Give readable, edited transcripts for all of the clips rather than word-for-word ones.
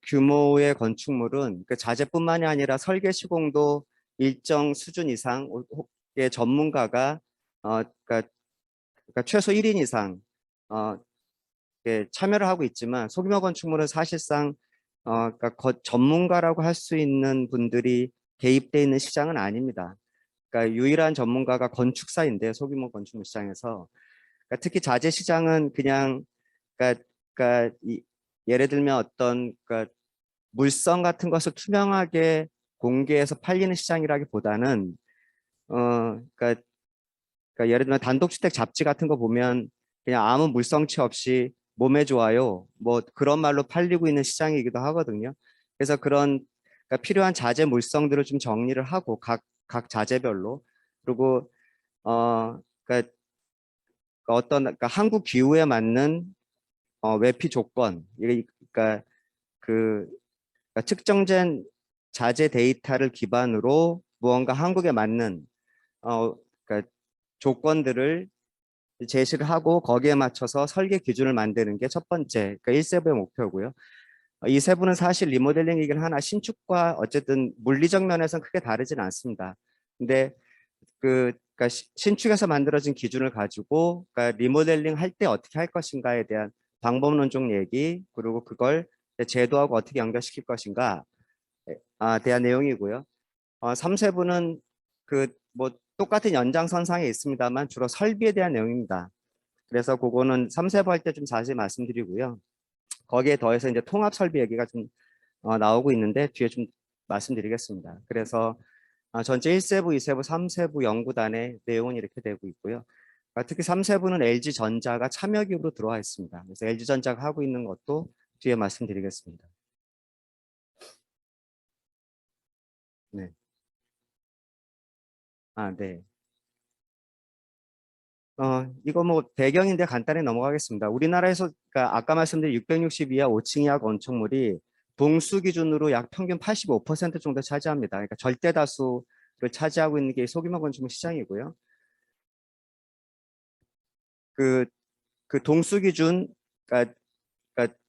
규모의 건축물은 그 자재뿐만이 아니라 설계 시공도 일정 수준 이상의 전문가가 그러니까 최소 1인 이상 어, 참여를 하고 있지만 소규모 건축물은 사실상 그러니까 전문가라고 할 수 있는 분들이 개입돼 있는 시장은 아닙니다. 그러니까 유일한 전문가가 건축사인데 소규모 건축물 시장에서 그러니까 특히 자재 시장은 그냥 그러니까, 예를 들면 어떤 그러니까 물성 같은 것을 투명하게 공개해서 팔리는 시장이라기보다는 그러니까 예를 들면 단독주택 잡지 같은 거 보면 그냥 아무 물성치 없이 몸에 좋아요. 뭐 그런 말로 팔리고 있는 시장이기도 하거든요. 그래서 그런 그러니까 필요한 자재 물성들을 좀 정리를 하고 각 자재별로 그리고 그러니까 그러니까 한국 기후에 맞는 외피 조건 그러니까 그 그러니까 측정된 자재 데이터를 기반으로 무언가 한국에 맞는 그러니까 조건들을 제시를 하고 거기에 맞춰서 설계 기준을 만드는 게 첫 번째, 그러니까 1세부의 목표고요. 이 세부는 사실 리모델링이긴 하나 신축과 어쨌든 물리적 면에서는 크게 다르진 않습니다. 근데 그러니까 신축에서 만들어진 기준을 가지고 그러니까 리모델링 할 때 어떻게 할 것인가에 대한 방법론적 얘기 그리고 그걸 제도하고 어떻게 연결시킬 것인가 대한 내용이고요. 3세부는 그 뭐 똑같은 연장선상에 있습니다만 주로 설비에 대한 내용입니다. 그래서 그거는 3세부 할 때 좀 자세히 말씀드리고요. 거기에 더해서 이제 통합 설비 얘기가 좀 나오고 있는데 뒤에 좀 말씀드리겠습니다. 그래서 전체 1세부, 2세부, 3세부 연구단의 내용은 이렇게 되고 있고요. 특히 3세부는 LG전자가 참여 기업으로 들어와 있습니다. 그래서 LG전자가 하고 있는 것도 뒤에 말씀드리겠습니다. 네. 네. 이거 뭐 배경인데 간단히 넘어가겠습니다. 우리나라에서 그러니까 아까 말씀드린 660 이하 5층 이하 건축물이 동수 기준으로 약 평균 85% 정도 차지합니다. 그러니까 절대 다수를 차지하고 있는 게 소규모 건축물 시장이고요. 그, 그 동수 기준, 그러니까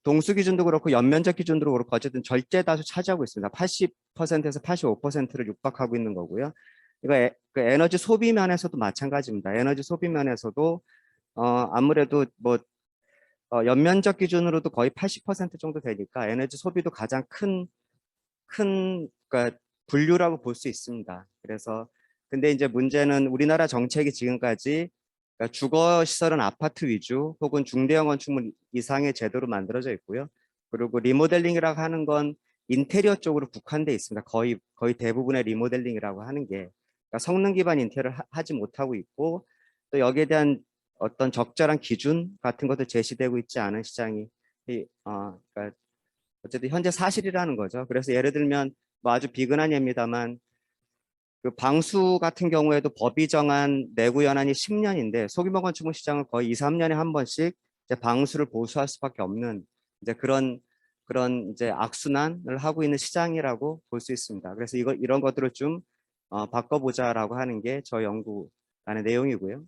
동수 기준도 그렇고 연면적 기준도 그렇고 어쨌든 절대 다수 차지하고 있습니다. 80%에서 85%를 육박하고 있는 거고요. 이거 그 에너지 소비 면에서도 마찬가지입니다. 에너지 소비 면에서도 아무래도 뭐 연면적 기준으로도 거의 80% 정도 되니까 에너지 소비도 가장 그러니까 분류라고 볼 수 있습니다. 그래서 근데 이제 문제는 우리나라 정책이 지금까지 그러니까 주거 시설은 아파트 위주 혹은 중대형 건축물 이상의 제도로 만들어져 있고요. 그리고 리모델링이라고 하는 건 인테리어 쪽으로 국한돼 있습니다. 거의 대부분의 리모델링이라고 하는 게 그러니까 성능 기반 인테리어를 하지 못하고 있고 또 여기에 대한 어떤 적절한 기준 같은 것도 제시되고 있지 않은 시장이 그러니까 어쨌든 현재 사실이라는 거죠. 그래서 예를 들면 뭐 아주 비근한 예입니다만 그 방수 같은 경우에도 법이 정한 내구 연한이 10년인데 소규모 건축물 시장은 거의 2, 3년에 한 번씩 이제 방수를 보수할 수밖에 없는 이제 그런 이제 악순환을 하고 있는 시장이라고 볼 수 있습니다. 그래서 이런 것들을 좀 바꿔보자라고 하는 게 저희 연구안의 내용이고요.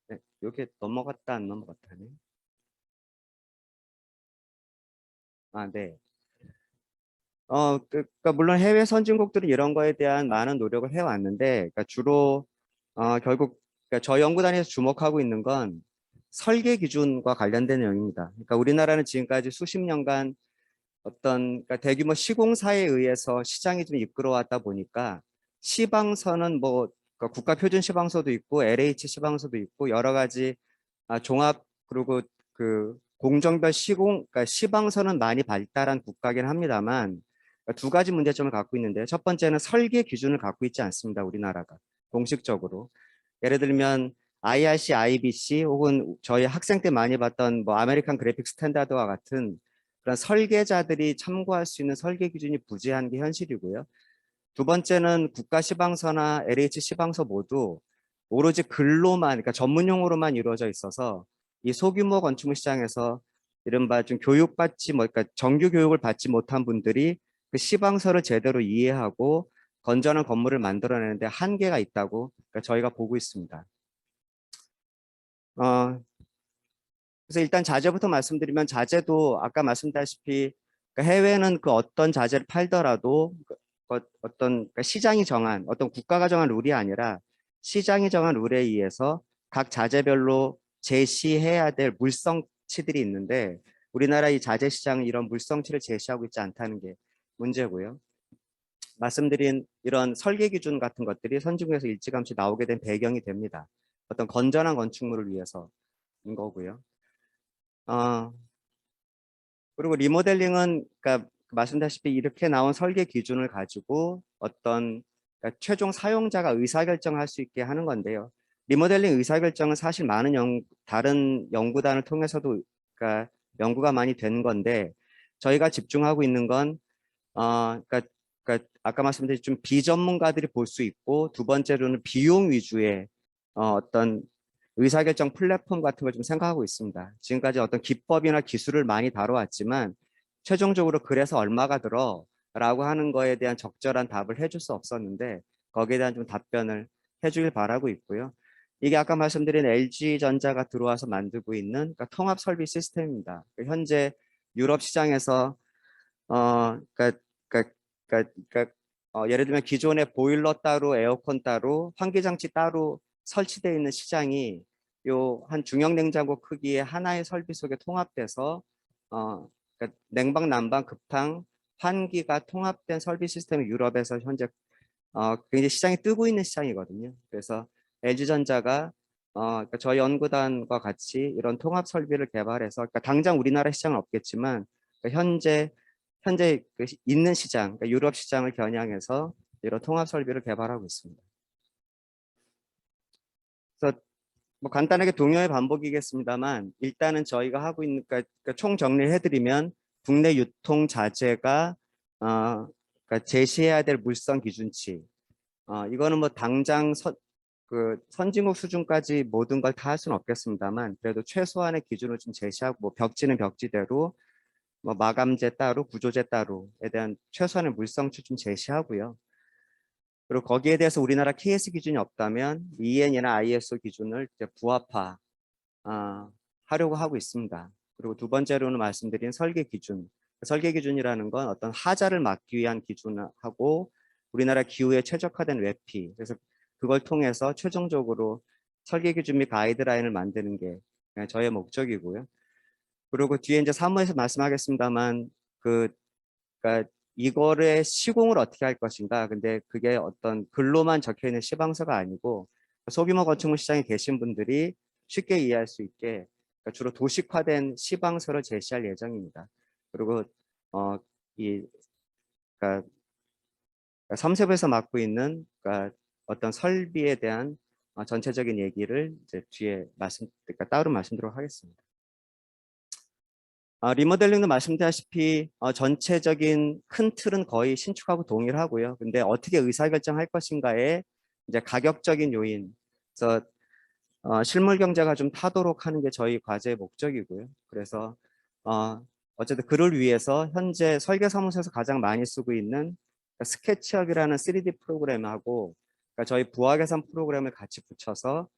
네, 이게 넘어갔다 안 넘어갔다네. 네. 그러니까 물론 해외 선진국들은 이런 거에 대한 많은 노력을 해왔는데, 그러니까 주로 결국 그러니까 저희 연구단에서 주목하고 있는 건 설계 기준과 관련된 내용입니다. 그러니까 우리나라는 지금까지 수십 년간 그러니까 대규모 시공사에 의해서 시장이 좀 이끌어왔다 보니까 시방서는 뭐 그러니까 국가표준 시방서도 있고 LH 시방서도 있고 여러 가지 종합 그리고 그 공정별 그러니까 시방서는 많이 발달한 국가긴 합니다만 두 가지 문제점을 갖고 있는데요. 첫 번째는 설계 기준을 갖고 있지 않습니다. 우리나라가 공식적으로. 예를 들면 IRC, IBC 혹은 저희 학생 때 많이 봤던 뭐 아메리칸 그래픽 스탠다드와 같은 그런 설계자들이 참고할 수 있는 설계 기준이 부재한 게 현실이고요. 두 번째는 국가 시방서나 LH 시방서 모두 오로지 글로만, 그러니까 전문 용어로만 이루어져 있어서 이 소규모 건축물 시장에서 이른바 좀 교육받지, 그러니까 정규 교육을 받지 못한 분들이 그 시방서를 제대로 이해하고 건전한 건물을 만들어내는데 한계가 있다고 그러니까 저희가 보고 있습니다. 어, 그래서 일단 자재부터 말씀드리면 자재도 아까 말씀드렸다시피 그러니까 해외는 그 어떤 자재를 팔더라도 어떤 그러니까 시장이 정한 어떤 국가가 정한 룰이 아니라 시장이 정한 룰에 의해서 각 자재별로 제시해야 될 물성치들이 있는데 우리나라 이 자재 시장은 이런 물성치를 제시하고 있지 않다는 게 문제고요. 말씀드린 이런 설계 기준 같은 것들이 선진국에서 일찌감치 나오게 된 배경이 됩니다. 어떤 건전한 건축물을 위해서인 거고요. 그리고 리모델링은 그러니까 말씀드렸다시피 이렇게 나온 설계 기준을 가지고 어떤 그러니까 최종 사용자가 의사결정할 수 있게 하는 건데요. 리모델링 의사결정은 사실 많은 다른 연구단을 통해서도 그러니까 연구가 많이 된 건데 저희가 집중하고 있는 건 그러니까 아까 말씀드린 좀 비전문가들이 볼 수 있고 두 번째로는 비용 위주의 어떤 의사결정 플랫폼 같은 걸 좀 생각하고 있습니다. 지금까지 어떤 기법이나 기술을 많이 다뤄왔지만 최종적으로 그래서 얼마가 들어 라고 하는 거에 대한 적절한 답을 해줄 수 없었는데 거기에 대한 좀 답변을 해주길 바라고 있고요. 이게 아까 말씀드린 LG전자가 들어와서 만들고 있는 그러니까 통합 설비 시스템입니다. 현재 유럽 시장에서 그러니까, 예를 들면 기존의 보일러 따로 에어컨 따로 환기장치 따로 설치되어 있는 시장이 요 한 중형 냉장고 크기의 하나의 설비 속에 통합돼서 그러니까 냉방, 난방, 급탕, 환기가 통합된 설비 시스템이 유럽에서 현재 굉장히 시장이 뜨고 있는 시장이거든요. 그래서 LG전자가 그러니까 저희 연구단과 같이 이런 통합 설비를 개발해서 그러니까 당장 우리나라 시장은 없겠지만 그러니까 현재 있는 시장, 그러니까 유럽 시장을 겨냥해서 이런 통합 설비를 개발하고 있습니다. 그래서 뭐 간단하게 동요의 반복이겠습니다만 일단은 저희가 하고 있는 그러니까 총 정리를 해드리면 국내 유통 자재가 그러니까 제시해야 될 물성 기준치 이거는 뭐 당장 그 선진국 수준까지 모든 걸 다 할 수는 없겠습니다만 그래도 최소한의 기준을 좀 제시하고 뭐 벽지는 벽지대로 뭐 마감재 따로 구조재 따로에 대한 최소한의 물성치 좀 제시하고요. 그리고 거기에 대해서 우리나라 KS 기준이 없다면 EN이나 ISO 기준을 이제 부합화 하려고 하고 있습니다. 그리고 두 번째로는 말씀드린 설계 기준. 설계 기준이라는 건 어떤 하자를 막기 위한 기준하고 우리나라 기후에 최적화된 외피. 그래서 그걸 통해서 최종적으로 설계 기준 및 가이드라인을 만드는 게 저의 목적이고요. 그리고 뒤에 이제 사무에서 말씀하겠습니다만 그러니까 이거를 시공을 어떻게 할 것인가. 근데 그게 어떤 글로만 적혀 있는 시방서가 아니고 소규모 건축물 시장에 계신 분들이 쉽게 이해할 수 있게 그러니까 주로 도식화된 시방서를 제시할 예정입니다. 그리고 어, 이 그러니까 3세부에서 맡고 있는 그러니까 어떤 설비에 대한 전체적인 얘기를 이제 뒤에 그러니까 따로 말씀드리도록 하겠습니다. 리모델링도 말씀드렸다시피 전체적인 큰 틀은 거의 신축하고 동일하고요. 근데 어떻게 의사결정할 것인가에 이제 가격적인 요인, 그래서 실물 경제가 좀 타도록 하는 게 저희 과제의 목적이고요. 그래서 어쨌든 그를 위해서 현재 설계사무소에서 가장 많이 쓰고 있는 스케치업이라는 3D 프로그램하고 그러니까 저희 부하계산 프로그램을 같이 붙여서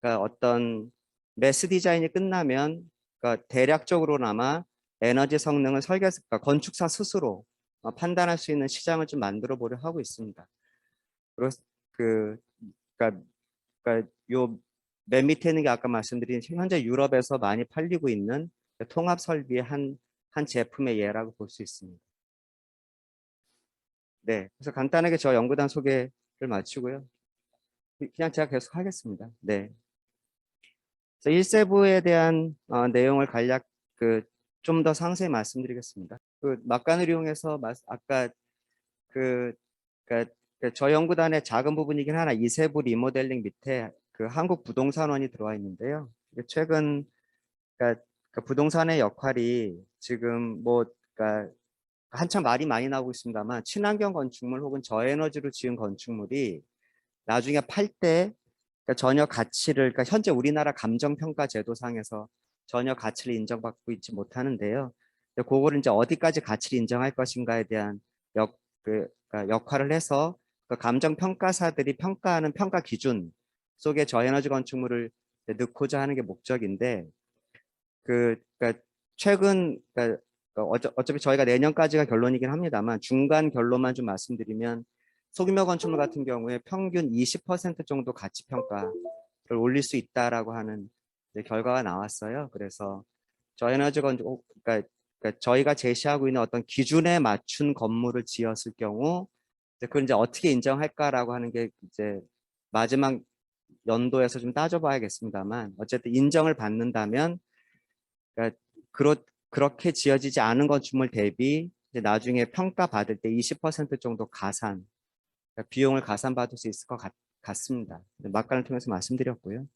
그러니까 어떤 매스 디자인이 끝나면 그러니까 대략적으로나마 에너지 성능을 그러니까 건축사 스스로 판단할 수 있는 시장을 좀 만들어 보려 하고 있습니다. 그리고 그 그러니까, 그러니까 요 맨 밑에 있는 게 아까 말씀드린 현재 유럽에서 많이 팔리고 있는 통합 설비의 한 제품의 예라고 볼 수 있습니다. 네, 그래서 간단하게 저 연구단 소개를 마치고요. 그냥 제가 계속 하겠습니다. 네. 1세부에 대한 내용을 간략 좀 더 상세히 말씀드리겠습니다. 막간을 이용해서 아까 그, 그러니까 저 연구단의 작은 부분이긴 하나 2세부 리모델링 밑에 한국부동산원이 들어와 있는데요. 최근 그러니까 부동산의 역할이 지금 그러니까 한참 말이 많이 나오고 있습니다만 친환경 건축물 혹은 저에너지로 지은 건축물이 나중에 팔 때 전혀 가치를 그러니까 현재 우리나라 감정평가 제도상에서 전혀 가치를 인정받고 있지 못하는데요. 그거를 이제 어디까지 가치를 인정할 것인가에 대한 그러니까 역할을 해서 그 감정평가사들이 평가하는 평가 기준 속에 저에너지 건축물을 넣고자 하는 게 목적인데 그러니까 최근 어차피 저희가 내년까지가 결론이긴 합니다만 중간 결론만 좀 말씀드리면 소규모 건축물 같은 경우에 평균 20% 정도 가치 평가를 올릴 수 있다라고 하는 이제 결과가 나왔어요. 그래서 저에너지 건축 그러니까 저희가 제시하고 있는 어떤 기준에 맞춘 건물을 지었을 경우 그걸 이제 어떻게 인정할까라고 하는 게 이제 마지막 연도에서 좀 따져봐야겠습니다만 어쨌든 인정을 받는다면 그러니까 그렇게 지어지지 않은 건축물 대비 이제 나중에 평가받을 때 20% 정도 그러니까 비용을 가산받을 수 있을 것 같습니다. 막간을 통해서 말씀드렸고요.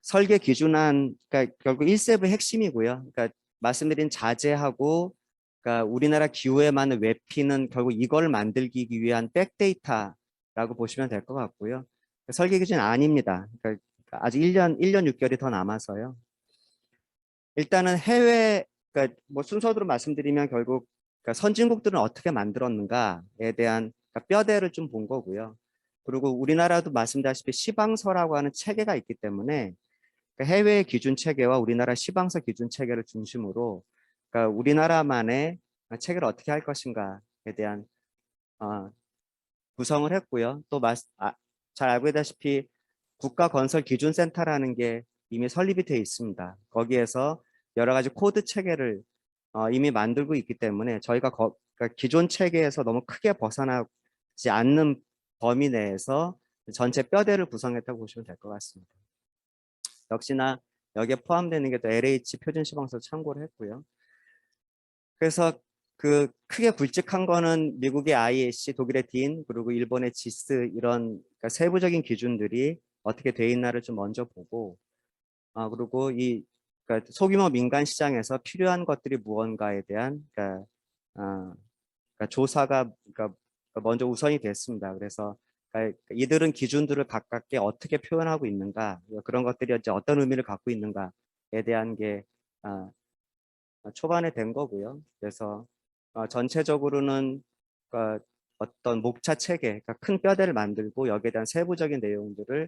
설계 기준안, 그러니까 결국 1세부 핵심이고요. 그러니까 말씀드린 자재하고 그러니까 우리나라 기후에 맞는 외피는 결국 이걸 만들기 위한 백데이터라고 보시면 될 것 같고요. 설계 기준 아닙니다. 그러니까 아직 1년 6개월이 더 남아서요. 일단은 그러니까 뭐 순서대로 말씀드리면 결국 그러니까 선진국들은 어떻게 만들었는가에 대한 그러니까 뼈대를 좀 본 거고요. 그리고 우리나라도 말씀드렸다시피 시방서라고 하는 체계가 있기 때문에 그러니까 해외 기준 체계와 우리나라 시방서 기준 체계를 중심으로 그러니까 우리나라만의 체계를 어떻게 할 것인가에 대한 어, 구성을 했고요. 또 잘 알고 있다시피 국가건설기준센터라는 게 이미 설립이 되어 있습니다. 거기에서 여러 가지 코드 체계를 이미 만들고 있기 때문에 저희가 그러니까 기존 체계에서 너무 크게 벗어나지 않는 범위 내에서 전체 뼈대를 구성했다고 보시면 될 것 같습니다. 역시나 여기에 포함되는 게 또 LH 표준시방서 참고를 했고요. 그래서 크게 굵직한 거는 미국의 IAC, 독일의 DIN, 그리고 일본의 GIS 이런 그러니까 세부적인 기준들이 어떻게 돼 있나를 좀 먼저 보고 그리고 그러니까 소규모 민간 시장에서 필요한 것들이 무언가에 대한 그러니까 조사가 그러니까 먼저 우선이 됐습니다. 그래서 그러니까 이들은 기준들을 가깝게 어떻게 표현하고 있는가 그런 것들이 이제 어떤 의미를 갖고 있는가에 대한 게 초반에 된 거고요. 그래서 전체적으로는 어떤 목차 체계, 그러니까 큰 뼈대를 만들고 여기에 대한 세부적인 내용들을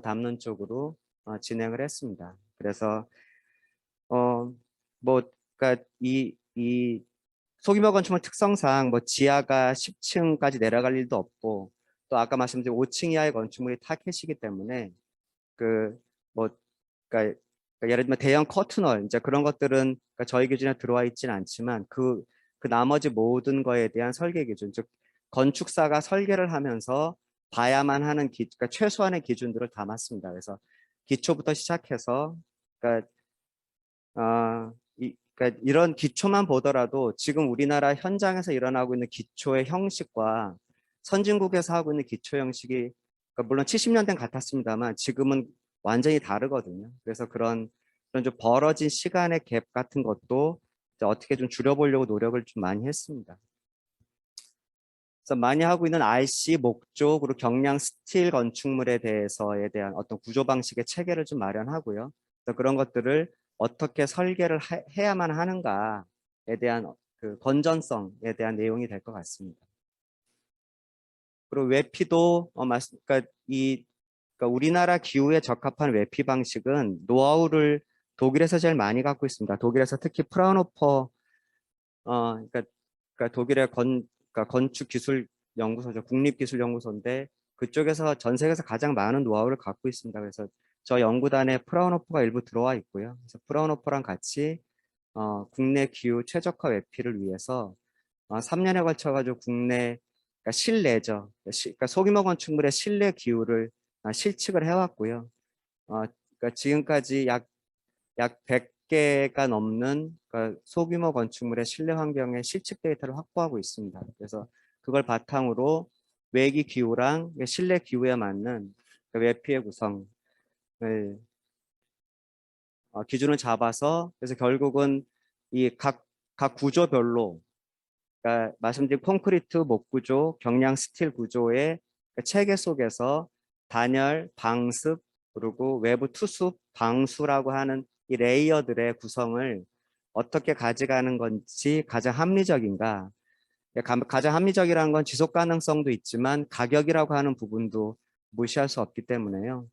담는 쪽으로 진행을 했습니다. 그래서 뭐 그러니까 이 소규모 건축물 특성상 뭐 지하가 10층까지 내려갈 일도 없고 또 아까 말씀드린 5층 이하의 건축물이 타겟이기 때문에 뭐 그러니까 예를 들면 대형 커튼홀 이제 그런 것들은 그러니까 저희 기준에 들어와 있지는 않지만 그 나머지 모든 거에 대한 설계 기준 즉 건축사가 설계를 하면서 봐야만 하는 그러니까 최소한의 기준들을 담았습니다. 그래서 기초부터 시작해서 그러니까 그러니까 이런 기초만 보더라도 지금 우리나라 현장에서 일어나고 있는 기초의 형식과 선진국에서 하고 있는 기초 형식이 그러니까 물론 70년대는 같았습니다만 지금은 완전히 다르거든요. 그래서 그런 좀 벌어진 시간의 갭 같은 것도 이제 어떻게 좀 줄여보려고 노력을 좀 많이 했습니다. 그래서 많이 하고 있는 RC 목조 그리고 경량 스틸 건축물에 대해서에 대한 어떤 구조 방식의 체계를 좀 마련하고요. 그래서 그런 것들을 어떻게 설계를 해야만 하는가에 대한 그 건전성에 대한 내용이 될 것 같습니다. 그리고 외피도 그러니까 그러니까 우리나라 기후에 적합한 외피 방식은 노하우를 독일에서 제일 많이 갖고 있습니다. 독일에서 특히 프라운호퍼 그러니까 독일의 그러니까 건축기술연구소죠. 국립기술연구소인데 그쪽에서 전 세계에서 가장 많은 노하우를 갖고 있습니다. 그래서 저 연구단에 프라운호퍼가 일부 들어와 있고요. 그래서 프라운호퍼랑 같이 국내 기후 최적화 외피를 위해서 3년에 걸쳐가지고 국내 그러니까 실내죠. 그러니까 소규모 건축물의 실내 기후를 실측을 해왔고요. 그러니까 지금까지 약 100개가 넘는 그러니까 소규모 건축물의 실내 환경의 실측 데이터를 확보하고 있습니다. 그래서 그걸 바탕으로 외기 기후랑 실내 기후에 맞는 외피의 구성을 기준을 잡아서 그래서 결국은 이 각 구조별로 그러니까 말씀드린 콘크리트 목 구조, 경량 스틸 구조의 체계 속에서 단열, 방습, 그리고 외부 투습, 방수라고 하는 이 레이어들의 구성을 어떻게 가져가는 건지 가장 합리적인가. 가장 합리적이라는 건 지속 가능성도 있지만 가격이라고 하는 부분도 무시할 수 없기 때문에요.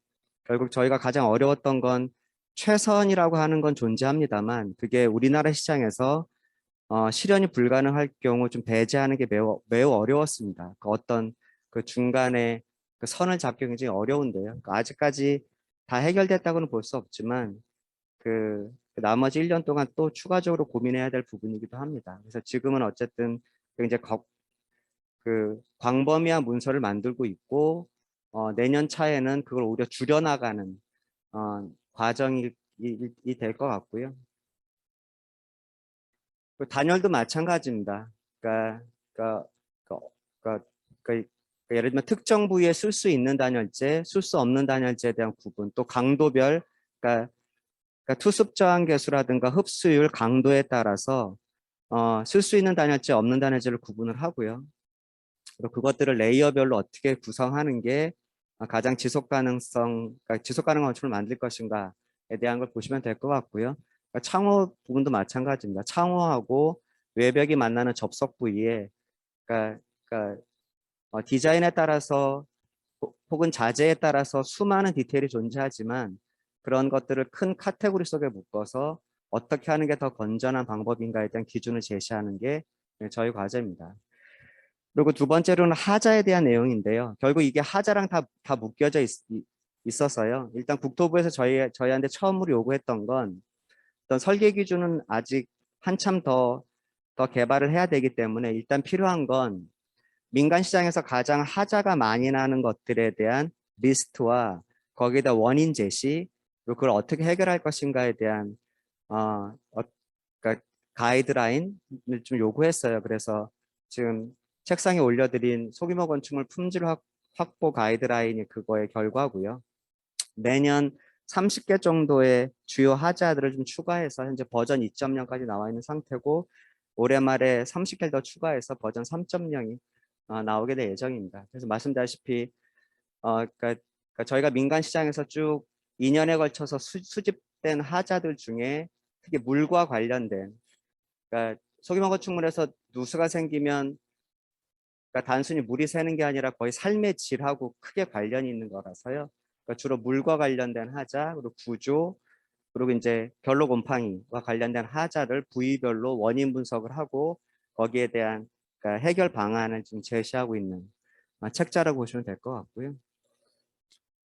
결국 저희가 가장 어려웠던 건 최선이라고 하는 건 존재합니다만 그게 우리나라 시장에서 실현이 불가능할 경우 좀 배제하는 게 매우 어려웠습니다. 그 어떤 그 중간에 그 선을 잡기 굉장히 어려운데요. 그러니까 아직까지 다 해결됐다고는 볼 수 없지만 그 나머지 1년 동안 또 추가적으로 고민해야 될 부분이기도 합니다. 그래서 지금은 어쨌든 굉장히 그 광범위한 문서를 만들고 있고 내년 차에는 그걸 오히려 줄여나가는 과정이 될 것 같고요. 그 단열도 마찬가지입니다. 그러니까, 그러니까, 그러니까, 그러니까 예를 들면 특정 부위에 쓸 수 있는 단열재, 쓸 수 없는 단열재에 대한 구분, 또 강도별, 그러니까, 투습 저항 계수라든가 흡수율, 강도에 따라서 쓸 수 있는 단열재, 없는 단열재를 구분을 하고요. 그리고 그것들을 레이어별로 어떻게 구성하는 게 가장 그러니까 지속 가능한 건축을 만들 것인가에 대한 걸 보시면 될 것 같고요. 그러니까 창호 부분도 마찬가지입니다. 창호하고 외벽이 만나는 접속 부위에 그러니까 디자인에 따라서 혹은 자재에 따라서 수많은 디테일이 존재하지만 그런 것들을 큰 카테고리 속에 묶어서 어떻게 하는 게 더 건전한 방법인가에 대한 기준을 제시하는 게 저희 과제입니다. 그리고 두 번째로는 하자에 대한 내용인데요. 결국 이게 하자랑 다 묶여져 있어서요. 일단 국토부에서 저희한테 처음으로 요구했던 건 어떤 설계 기준은 아직 한참 더 개발을 해야 되기 때문에 일단 필요한 건 민간 시장에서 가장 하자가 많이 나는 것들에 대한 리스트와 거기에다 원인 제시, 그리고 그걸 어떻게 해결할 것인가에 대한 그러니까 가이드라인을 좀 요구했어요. 그래서 지금 책상에 올려드린 소규모 건축물 품질 확보 가이드라인이 그거의 결과고요. 매년 30개 정도의 주요 하자들을 좀 추가해서 현재 버전 2.0까지 나와 있는 상태고 올해 말에 30개를 더 추가해서 버전 3.0이 나오게 될 예정입니다. 그래서 말씀드렸다시피 그러니까 저희가 민간 시장에서 쭉 2년에 걸쳐서 수집된 하자들 중에 특히 물과 관련된 그러니까 소규모 건축물에서 누수가 생기면 그러니까 단순히 물이 새는 게 아니라 거의 삶의 질하고 크게 관련이 있는 거라서요. 그러니까 주로 물과 관련된 하자, 그리고 구조, 그리고 이제 결로 곰팡이와 관련된 하자를 부위별로 원인 분석을 하고 거기에 대한 그러니까 해결 방안을 지금 제시하고 있는 책자라고 보시면 될 것 같고요.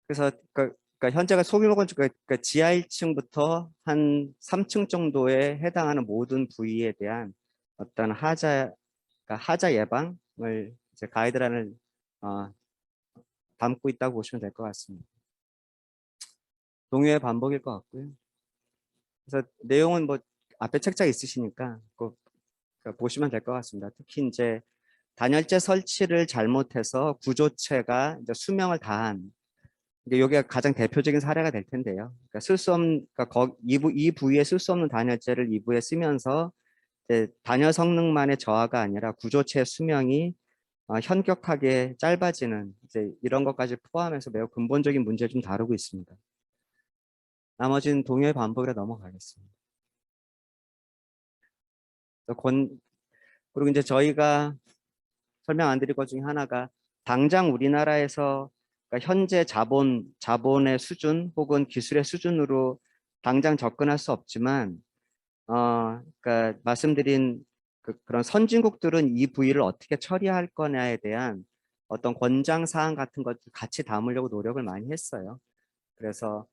그래서 그러니까 현재가 소규모 건축 그러니까 지하 1층부터 한 3층 정도에 해당하는 모든 부위에 대한 어떤 그러니까 하자 예방을 이제 가이드라인을 어, 담고 있다고 보시면 될 것 같습니다. 동요의 반복일 것 같고요. 그래서 내용은 뭐 앞에 책자 있으시니까 꼭 보시면 될 것 같습니다. 특히 이제 단열재 설치를 잘못해서 구조체가 이제 수명을 다한 이게 가장 대표적인 사례가 될 텐데요. 그러니까 그러니까 이 부위에 쓸 수 없는 단열재를 이 부위에 쓰면서 이제 단열 성능만의 저하가 아니라 구조체의 수명이 현격하게 짧아지는 이제 이런 것까지 포함해서 매우 근본적인 문제를 좀 다루고 있습니다. 나머지는 동요의 반복이라 넘어가겠습니다. 그리고 이제 저희가 설명 안 드릴 것 중에 하나가 당장 우리나라에서 그러니까 현재 자본의 수준 혹은 기술의 수준으로 당장 접근할 수 없지만 그러니까 말씀드린 그런 선진국들은 이 부위를 어떻게 처리할 거냐에 대한 어떤 권장 사항 같은 것들 같이 담으려고 노력을 많이 했어요. 그래서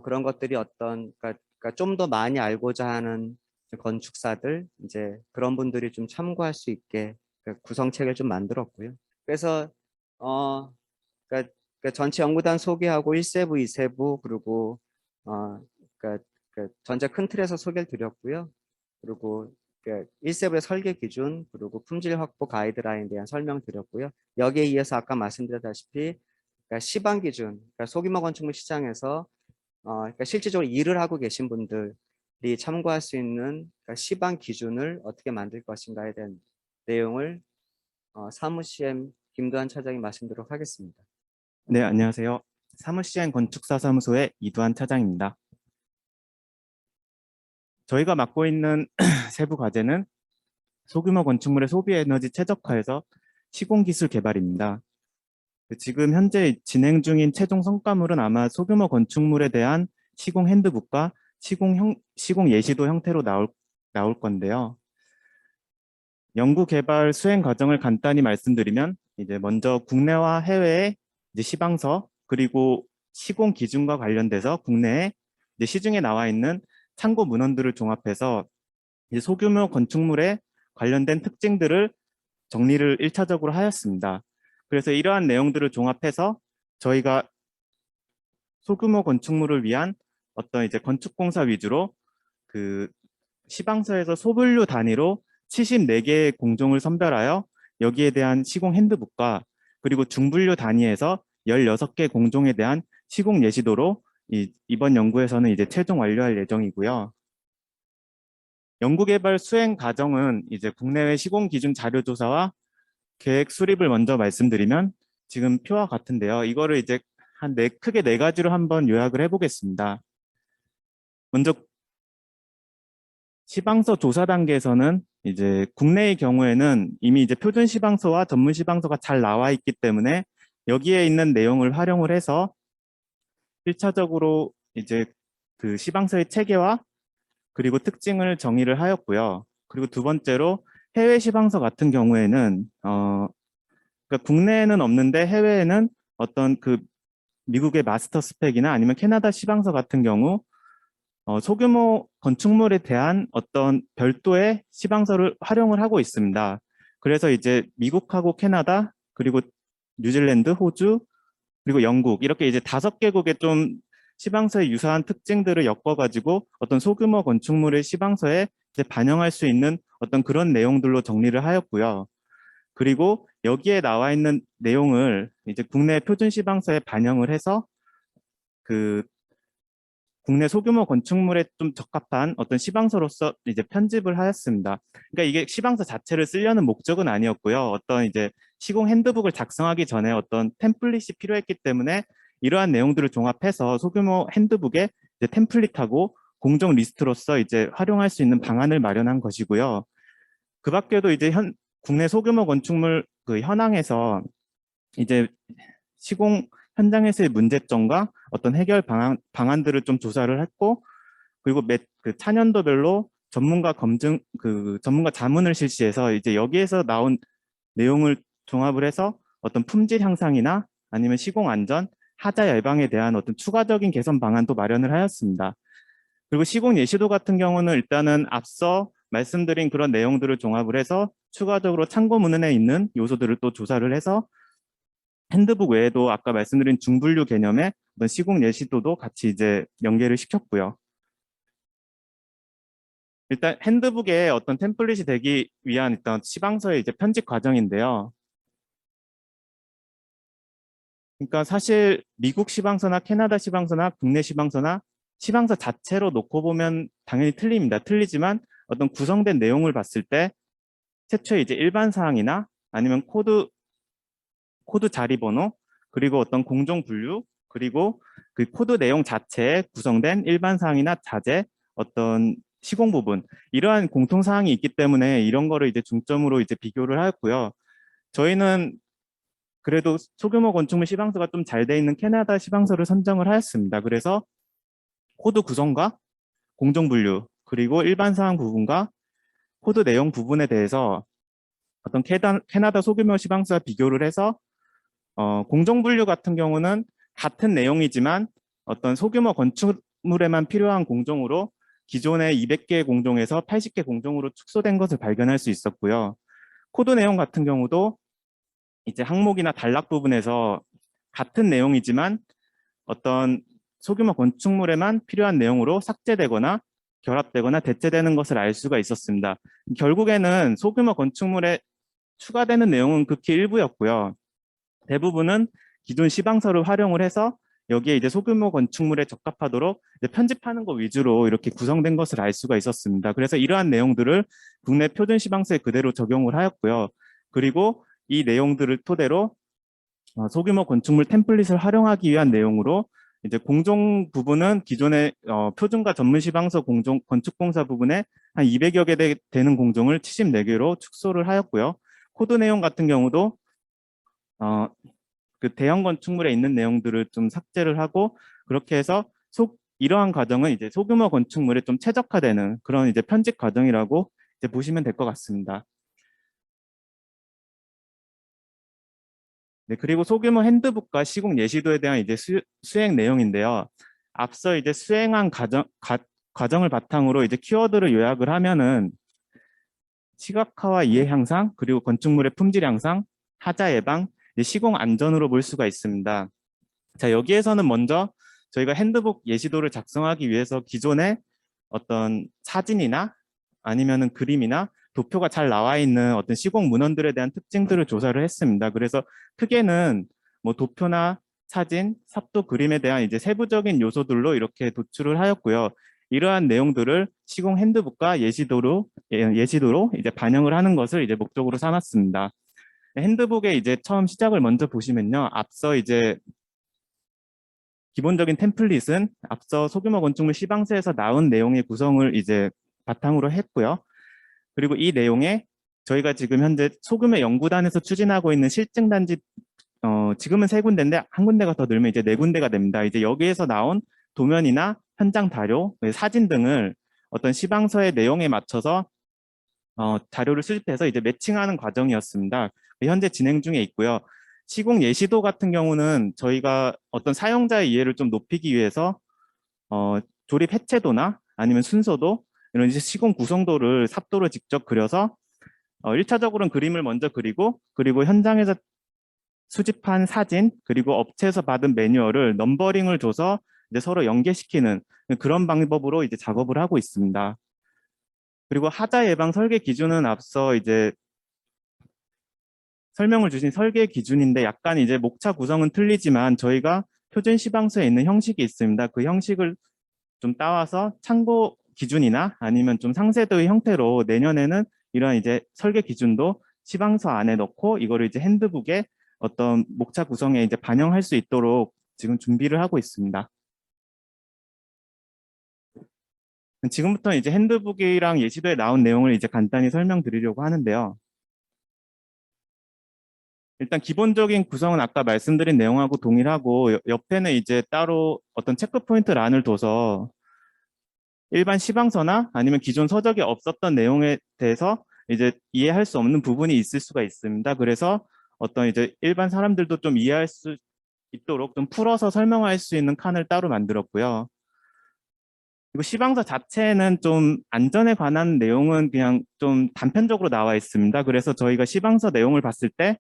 그런 것들이 그러니까 좀 더 많이 알고자 하는 건축사들 이제 그런 분들이 좀 참고할 수 있게 구성책을 좀 만들었고요. 그래서 어 그러니까 전체 연구단 소개하고 1세부, 2세부 그리고 어 전체 큰 틀에서 소개를 드렸고요. 그리고 1세부의 설계 기준 그리고 품질 확보 가이드라인에 대한 설명 드렸고요. 여기에 이어서 아까 말씀드렸다시피 그러니까 시방 기준, 그러니까 소규모 건축물 시장에서 그러니까 실질적으로 일을 하고 계신 분들이 참고할 수 있는 그러니까 시방 기준을 어떻게 만들 것인가에 대한 내용을 사무CM 김도환 차장이 말씀드리도록 하겠습니다. 네, 안녕하세요. 사무CM 건축사 사무소의 이두한 차장입니다. 저희가 맡고 있는 세부 과제는 소규모 건축물의 소비 에너지 최적화에서 시공기술 개발입니다. 지금 현재 진행 중인 최종 성과물은 아마 소규모 건축물에 대한 시공 핸드북과 시공 예시도 형태로 나올 건데요. 연구 개발 수행 과정을 간단히 말씀드리면 이제 먼저 국내와 해외의 이제 시방서 그리고 시공 기준과 관련돼서 국내에 이제 시중에 나와 있는 참고 문헌들을 종합해서 이제 소규모 건축물에 관련된 특징들을 정리를 1차적으로 하였습니다. 그래서 이러한 내용들을 종합해서 저희가 소규모 건축물을 위한 어떤 이제 건축공사 위주로 그 시방서에서 소분류 단위로 74개의 공종을 선별하여 여기에 대한 시공 핸드북과 그리고 중분류 단위에서 16개 공종에 대한 시공 예시도로 이번 연구에서는 이제 최종 완료할 예정이고요. 연구개발 수행 과정은 이제 국내외 시공 기준 자료 조사와 계획 수립을 먼저 말씀드리면 지금 표와 같은데요. 이거를 이제 크게 네 가지로 한번 요약을 해보겠습니다. 먼저 시방서 조사 단계에서는 이제 국내의 경우에는 이미 이제 표준 시방서와 전문 시방서가 잘 나와 있기 때문에 여기에 있는 내용을 활용을 해서 1차적으로 이제 그 시방서의 체계와 그리고 특징을 정의를 하였고요. 그리고 두 번째로 해외 시방서 같은 경우에는 그러니까 국내에는 없는데 해외에는 어떤 그 미국의 마스터 스펙이나 아니면 캐나다 시방서 같은 경우 소규모 건축물에 대한 어떤 별도의 시방서를 활용을 하고 있습니다. 그래서 이제 미국하고 캐나다, 그리고 뉴질랜드, 호주, 그리고 영국 이렇게 이제 5개국의 좀 시방서의 유사한 특징들을 엮어가지고 어떤 소규모 건축물의 시방서에 이제 반영할 수 있는 어떤 그런 내용들로 정리를 하였고요. 그리고 여기에 나와 있는 내용을 이제 국내 표준 시방서에 반영을 해서 그 국내 소규모 건축물에 좀 적합한 어떤 시방서로서 이제 편집을 하였습니다. 그러니까 이게 시방서 자체를 쓰려는 목적은 아니었고요. 어떤 이제 시공 핸드북을 작성하기 전에 어떤 템플릿이 필요했기 때문에 이러한 내용들을 종합해서 소규모 핸드북에 이제 템플릿하고 공정 리스트로서 이제 활용할 수 있는 방안을 마련한 것이고요. 그 밖에도 이제 국내 소규모 건축물 그 현황에서 이제 시공 현장에서의 문제점과 어떤 해결 방안들을 좀 조사를 했고, 그리고 그 차년도별로 전문가 자문을 실시해서 이제 여기에서 나온 내용을 종합을 해서 어떤 품질 향상이나 아니면 시공 안전, 하자 예방에 대한 어떤 추가적인 개선 방안도 마련을 하였습니다. 그리고 시공 예시도 같은 경우는 일단은 앞서 말씀드린 그런 내용들을 종합을 해서 추가적으로 참고 문헌에 있는 요소들을 또 조사를 해서 핸드북 외에도 아까 말씀드린 중분류 개념의 어떤 시공 예시도도 같이 이제 연계를 시켰고요. 일단 핸드북에 어떤 템플릿이 되기 위한 일단 시방서의 이제 편집 과정인데요. 그러니까 사실 미국 시방서나 캐나다 시방서나 국내 시방서나 시방서 자체로 놓고 보면 당연히 틀립니다. 틀리지만 어떤 구성된 내용을 봤을 때 최초의 이제 일반 사항이나 아니면 코드 자리 번호, 그리고 어떤 공정 분류, 그리고 그 코드 내용 자체에 구성된 일반 사항이나 자재, 어떤 시공 부분, 이러한 공통 사항이 있기 때문에 이런 거를 이제 중점으로 이제 비교를 하였고요. 저희는 그래도 소규모 건축물 시방서가 좀 잘 돼 있는 캐나다 시방서를 선정을 하였습니다. 그래서 코드 구성과 공정 분류, 그리고 일반 사항 부분과 코드 내용 부분에 대해서 어떤 캐나다 소규모 시방서와 비교를 해서 공정 분류 같은 경우는 같은 내용이지만 어떤 소규모 건축물에만 필요한 공정으로 기존의 200개 공정에서 80개 공정으로 축소된 것을 발견할 수 있었고요. 코드 내용 같은 경우도 이제 항목이나 단락 부분에서 같은 내용이지만 어떤 소규모 건축물에만 필요한 내용으로 삭제되거나 결합되거나 대체되는 것을 알 수가 있었습니다. 결국에는 소규모 건축물에 추가되는 내용은 극히 일부였고요. 대부분은 기존 시방서를 활용을 해서 여기에 이제 소규모 건축물에 적합하도록 이제 편집하는 것 위주로 이렇게 구성된 것을 알 수가 있었습니다. 그래서 이러한 내용들을 국내 표준 시방서에 그대로 적용을 하였고요. 그리고 이 내용들을 토대로 소규모 건축물 템플릿을 활용하기 위한 내용으로 이제 공정 부분은 기존의 표준과 전문 시방서 건축공사 부분에 한 200여 개 되는 공정을 74개로 축소를 하였고요. 코드 내용 같은 경우도 그 대형 건축물에 있는 내용들을 좀 삭제를 하고 그렇게 해서 이러한 과정은 이제 소규모 건축물에 좀 최적화되는 그런 이제 편집 과정이라고 이제 보시면 될 것 같습니다. 네, 그리고 소규모 핸드북과 시공 예시도에 대한 이제 수행 내용인데요. 앞서 이제 수행한 과정을 바탕으로 이제 키워드를 요약을 하면은 시각화와 이해 향상, 그리고 건축물의 품질 향상, 하자 예방, 이제 시공 안전으로 볼 수가 있습니다. 자, 여기에서는 먼저 저희가 핸드북 예시도를 작성하기 위해서 기존에 어떤 사진이나 아니면은 그림이나 도표가 잘 나와 있는 어떤 시공 문헌들에 대한 특징들을 조사를 했습니다. 그래서 크게는 뭐 도표나 사진, 삽도 그림에 대한 이제 세부적인 요소들로 이렇게 도출을 하였고요. 이러한 내용들을 시공 핸드북과 예시도로 이제 반영을 하는 것을 이제 목적으로 삼았습니다. 핸드북의 이제 처음 시작을 먼저 보시면요. 앞서 이제 기본적인 템플릿은 앞서 소규모 건축물 시방서에서 나온 내용의 구성을 이제 바탕으로 했고요. 그리고 이 내용에 저희가 지금 현재 소규모 연구단에서 추진하고 있는 실증단지 지금은 세 군데인데 한 군데가 더 늘면 이제 네 군데가 됩니다. 이제 여기에서 나온 도면이나 현장 자료, 사진 등을 어떤 시방서의 내용에 맞춰서 자료를 수집해서 이제 매칭하는 과정이었습니다. 현재 진행 중에 있고요. 시공 예시도 같은 경우는 저희가 어떤 사용자의 이해를 좀 높이기 위해서 조립 해체도나 아니면 순서도 이런 이제 시공 구성도를 삽도로 직접 그려서 1차적으로는 그림을 먼저 그리고 현장에서 수집한 사진 그리고 업체에서 받은 매뉴얼을 넘버링을 줘서 이제 서로 연계시키는 그런 방법으로 이제 작업을 하고 있습니다. 그리고 하자 예방 설계 기준은 앞서 이제 설명을 주신 설계 기준인데 약간 이제 목차 구성은 틀리지만 저희가 표준 시방서에 있는 형식이 있습니다. 그 형식을 좀 따와서 참고 기준이나 아니면 좀 상세도의 형태로 내년에는 이런 이제 설계 기준도 시방서 안에 넣고 이거를 이제 핸드북에 어떤 목차 구성에 이제 반영할 수 있도록 지금 준비를 하고 있습니다. 지금부터 이제 핸드북이랑 예시도에 나온 내용을 이제 간단히 설명드리려고 하는데요. 일단 기본적인 구성은 아까 말씀드린 내용하고 동일하고 옆에는 이제 따로 어떤 체크 포인트 란을 둬서 일반 시방서나 아니면 기존 서적에 없었던 내용에 대해서 이제 이해할 수 없는 부분이 있을 수가 있습니다. 그래서 어떤 이제 일반 사람들도 좀 이해할 수 있도록 좀 풀어서 설명할 수 있는 칸을 따로 만들었고요. 그리고 시방서 자체는 좀 안전에 관한 내용은 그냥 좀 단편적으로 나와 있습니다. 그래서 저희가 시방서 내용을 봤을 때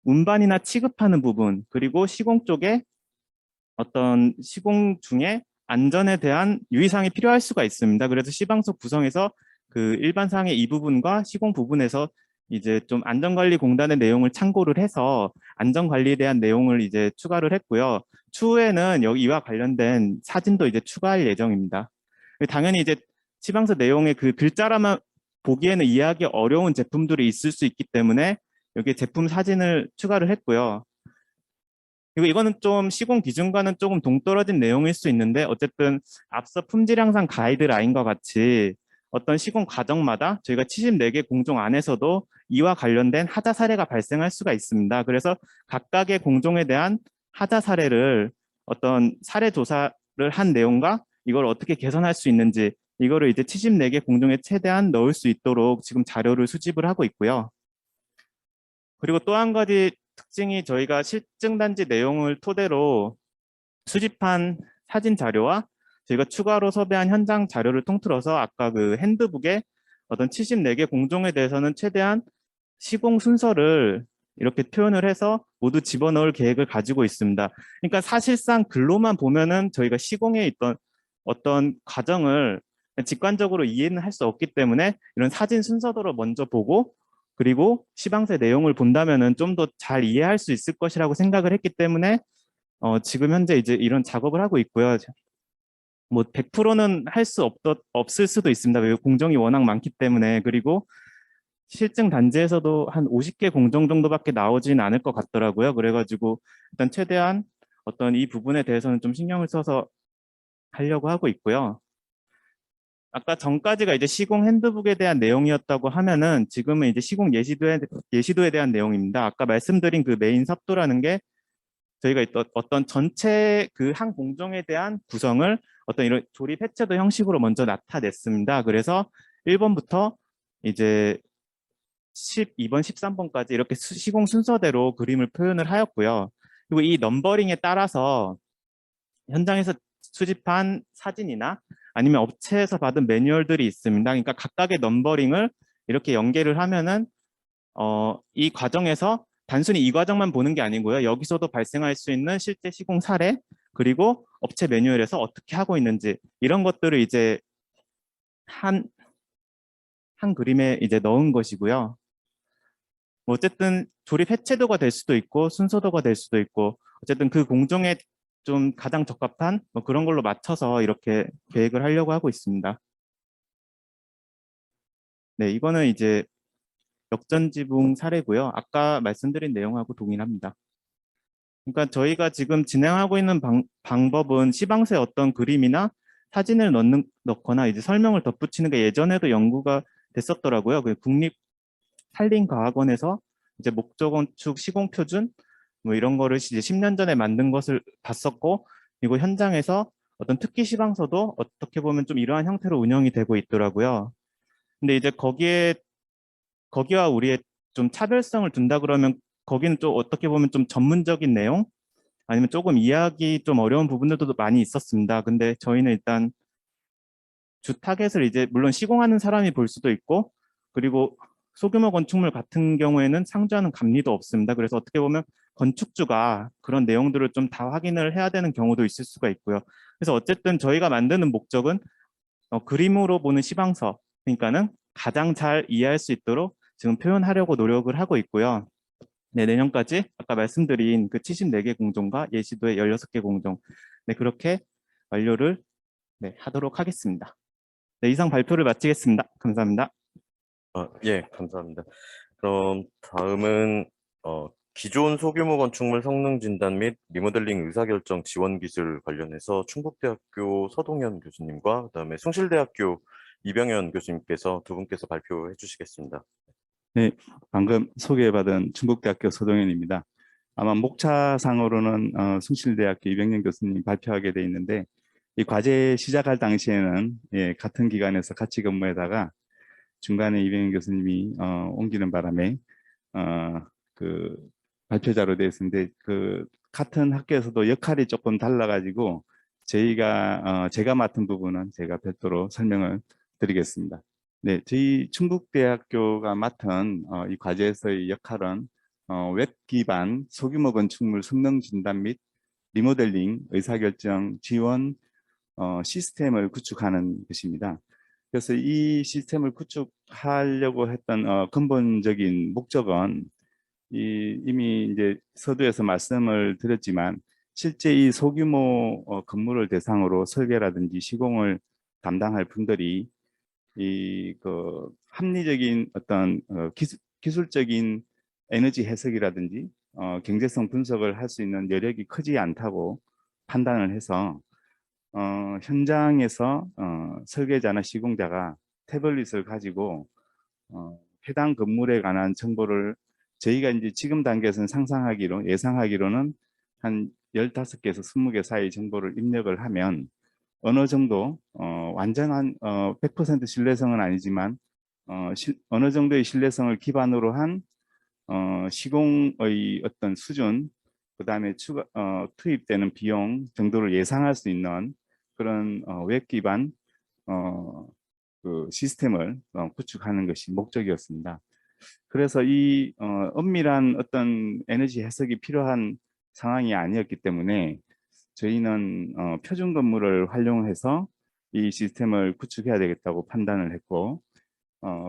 운반이나 취급하는 부분, 그리고 시공 쪽에 어떤 시공 중에 안전에 대한 유의사항이 필요할 수가 있습니다. 그래서 시방서 구성에서 그 일반사항의 이 부분과 시공 부분에서 이제 좀 안전관리공단의 내용을 참고를 해서 안전관리에 대한 내용을 이제 추가를 했고요. 추후에는 여기 이와 관련된 사진도 이제 추가할 예정입니다. 당연히 이제 시방서 내용의 그 글자라만 보기에는 이해하기 어려운 제품들이 있을 수 있기 때문에 여기 제품 사진을 추가를 했고요. 그리고 이거는 좀 시공 기준과는 조금 동떨어진 내용일 수 있는데 어쨌든 앞서 품질 향상 가이드라인과 같이 어떤 시공 과정마다 저희가 74개 공종 안에서도 이와 관련된 하자 사례가 발생할 수가 있습니다. 그래서 각각의 공종에 대한 하자 사례를 어떤 사례 조사를 한 내용과 이걸 어떻게 개선할 수 있는지 이거를 이제 74개 공종에 최대한 넣을 수 있도록 지금 자료를 수집을 하고 있고요. 그리고 또 한 가지 특징이 저희가 실증단지 내용을 토대로 수집한 사진 자료와 저희가 추가로 섭외한 현장 자료를 통틀어서 아까 그 핸드북에 어떤 74개 공종에 대해서는 최대한 시공 순서를 이렇게 표현을 해서 모두 집어넣을 계획을 가지고 있습니다. 그러니까 사실상 글로만 보면은 저희가 시공에 있던 어떤 과정을 직관적으로 이해는 할 수 없기 때문에 이런 사진 순서대로 먼저 보고 그리고 시방세 내용을 본다면은 좀 더 잘 이해할 수 있을 것이라고 생각을 했기 때문에 지금 현재 이제 이런 작업을 하고 있고요. 뭐 100%는 할 수 없을 수도 있습니다. 왜 공정이 워낙 많기 때문에. 그리고 실증 단지에서도 한 50개 공정 정도밖에 나오진 않을 것 같더라고요. 그래가지고 일단 최대한 어떤 이 부분에 대해서는 좀 신경을 써서 하려고 하고 있고요. 아까 전까지가 이제 시공 핸드북에 대한 내용이었다고 하면은 지금은 이제 시공 예시도에 대한 내용입니다. 아까 말씀드린 그 메인 삽도라는 게 저희가 어떤 전체 그 한 공정에 대한 구성을 어떤 이런 조립 해체도 형식으로 먼저 나타냈습니다. 그래서 1번부터 이제 12번, 13번까지 이렇게 시공 순서대로 그림을 표현을 하였고요. 그리고 이 넘버링에 따라서 현장에서 수집한 사진이나 아니면 업체에서 받은 매뉴얼들이 있습니다. 그러니까 각각의 넘버링을 이렇게 연계를 하면은 이 과정에서 단순히 이 과정만 보는 게 아니고요. 여기서도 발생할 수 있는 실제 시공 사례, 그리고 업체 매뉴얼에서 어떻게 하고 있는지 이런 것들을 이제 한 그림에 이제 넣은 것이고요. 뭐 어쨌든 조립 해체도가 될 수도 있고 순서도가 될 수도 있고 어쨌든 그 공정에 좀 가장 적합한 뭐 그런 걸로 맞춰서 이렇게 계획을 하려고 하고 있습니다. 네, 이거는 이제 역전지붕 사례고요. 아까 말씀드린 내용하고 동일합니다. 그러니까 저희가 지금 진행하고 있는 방법은 시방서에 어떤 그림이나 사진을 넣거나 이제 설명을 덧붙이는 게 예전에도 연구가 됐었더라고요. 그 국립산림과학원에서 이제 목조건축 시공표준 뭐 이런 거를 이제 10년 전에 만든 것을 봤었고, 그리고 현장에서 어떤 특기 시방서도 어떻게 보면 좀 이러한 형태로 운영이 되고 있더라고요. 근데 이제 거기와 우리의 좀 차별성을 둔다 그러면 거기는 좀 어떻게 보면 좀 전문적인 내용 아니면 조금 이해하기 좀 어려운 부분들도 많이 있었습니다. 근데 저희는 일단 주 타겟을 이제 물론 시공하는 사람이 볼 수도 있고, 그리고 소규모 건축물 같은 경우에는 상주하는 감리도 없습니다. 그래서 어떻게 보면 건축주가 그런 내용들을 좀 다 확인을 해야 되는 경우도 있을 수가 있고요. 그래서 어쨌든 저희가 만드는 목적은 그림으로 보는 시방서, 그러니까는 가장 잘 이해할 수 있도록 지금 표현하려고 노력을 하고 있고요. 네, 내년까지 아까 말씀드린 그 74개 공정과 예시도의 16개 공정, 네, 그렇게 완료를 네, 하도록 하겠습니다. 네, 이상 발표를 마치겠습니다. 감사합니다. 예, 감사합니다. 그럼 다음은 기존 소규모 건축물 성능 진단 및 리모델링 의사결정 지원 기술 관련해서 충북대학교 서동현 교수님과 그다음에 숭실대학교 이병현 교수님께서 두 분께서 발표해 주시겠습니다. 네, 방금 소개받은 충북대학교 서동현입니다. 아마 목차상으로는 숭실대학교 이병현 교수님 발표하게 돼 있는데, 이 과제 시작할 당시에는 같은 기관에서 같이 근무하다가 중간에 이병현 교수님이 옮기는 바람에 그 발표자로 되어 있는데, 그 같은 학교에서도 역할이 조금 달라가지고 제가 맡은 부분은 제가 별도로 설명을 드리겠습니다. 네, 저희 충북대학교가 맡은 이 과제에서의 역할은 웹 기반 소규모 건축물 성능 진단 및 리모델링 의사결정 지원 시스템을 구축하는 것입니다. 그래서 이 시스템을 구축하려고 했던 근본적인 목적은 이미 이제 서두에서 말씀을 드렸지만, 실제 이 소규모 건물을 대상으로 설계라든지 시공을 담당할 분들이 이 그 합리적인 어떤 기술적인 에너지 해석이라든지 경제성 분석을 할 수 있는 여력이 크지 않다고 판단을 해서 현장에서 설계자나 시공자가 태블릿을 가지고 해당 건물에 관한 정보를, 저희가 이제 지금 단계에서는 예상하기로는 한 15개에서 20개 사이 정보를 입력을 하면 어느 정도 완전한 100% 신뢰성은 아니지만 어느 정도의 신뢰성을 기반으로 한 시공의 어떤 수준, 그다음에 투입되는 비용 정도를 예상할 수 있는 그런 웹 기반 그 시스템을 구축하는 것이 목적이었습니다. 그래서 이 엄밀한 어떤 에너지 해석이 필요한 상황이 아니었기 때문에 저희는 표준 건물을 활용해서 이 시스템을 구축해야 되겠다고 판단을 했고,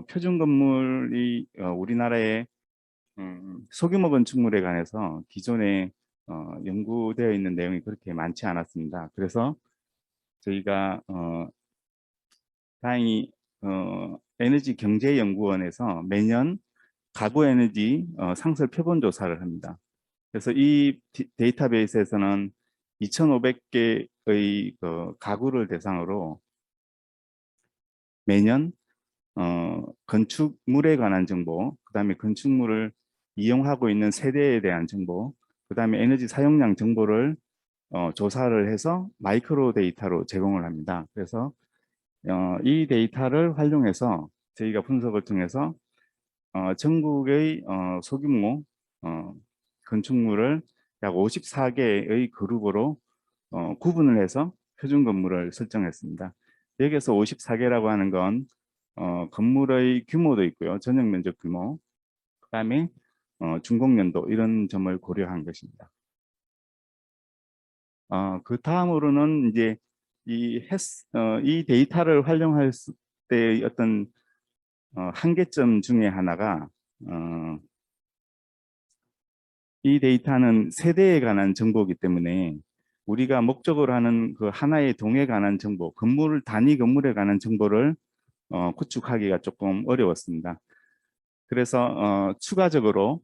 표준 건물이 우리나라의 소규모 건축물에 관해서 기존에 연구되어 있는 내용이 그렇게 많지 않았습니다. 그래서 저희가 다행히 에너지경제연구원에서 매년 가구 에너지 상설 표본 조사를 합니다. 그래서 이 데이터베이스에서는 2,500개의 가구를 대상으로 매년 건축물에 관한 정보, 그다음에 건축물을 이용하고 있는 세대에 대한 정보, 그다음에 에너지 사용량 정보를 조사를 해서 마이크로 데이터로 제공을 합니다. 그래서 이 데이터를 활용해서 저희가 분석을 통해서 전국의 소규모 건축물을 약 54개의 그룹으로 구분을 해서 표준 건물을 설정했습니다. 여기서 54개라고 하는 건 건물의 규모도 있고요. 전용 면적 규모, 그다음에 준공연도 이런 점을 고려한 것입니다. 그 다음으로는 이제 이 데이터를 활용할 때의 어떤 한계점 중에 하나가 이 데이터는 세대에 관한 정보이기 때문에 우리가 목적으로 하는 그 하나의 동에 관한 정보, 단위 건물에 관한 정보를 구축하기가 조금 어려웠습니다. 그래서 추가적으로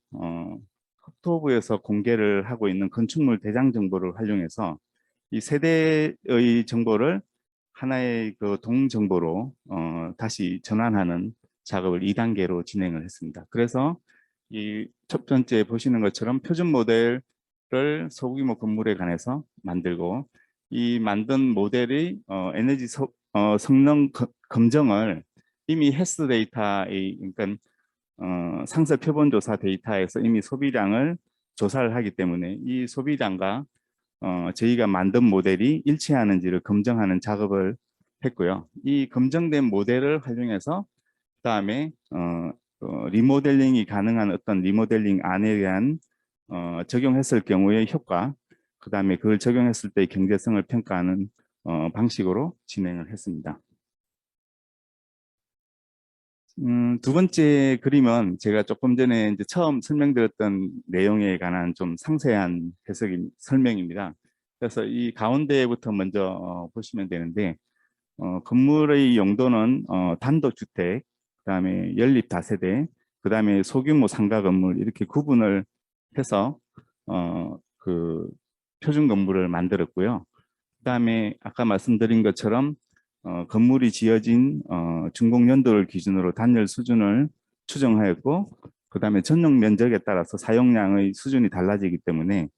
톡토브에서 공개를 하고 있는 건축물 대장 정보를 활용해서 이 세대의 정보를 하나의 그 동 정보로 다시 전환하는 작업을 2단계로 진행을 했습니다. 그래서 이 첫 번째 보시는 것처럼 표준 모델을 소규모 건물에 관해서 만들고, 이 만든 모델의 에너지 성능 검정을 이미 헬스 데이터의, 그러니까 상세 표본 조사 데이터에서 이미 소비량을 조사를 하기 때문에 이 소비량과 저희가 만든 모델이 일치하는지를 검증하는 작업을 했고요. 이 검증된 모델을 활용해서 그다음에 리모델링이 가능한 어떤 리모델링 안에 대한 적용했을 경우의 효과, 그다음에 그걸 적용했을 때의 경제성을 평가하는 방식으로 진행을 했습니다. 두 번째 그림은 제가 조금 전에 이제 처음 설명드렸던 내용에 관한 좀 상세한 설명입니다. 그래서 이 가운데부터 먼저 보시면 되는데, 건물의 용도는 단독주택, 그다음에 연립 다세대, 그다음에 소규모 상가 건물 이렇게 구분을 해서 그 표준 건물을 만들었고요. 그다음에 아까 말씀드린 것처럼 건물이 지어진 준공 연도를 기준으로 단열 수준을 추정하였고, 그다음에 전용 면적에 따라서 사용량의 수준이 달라지기 때문에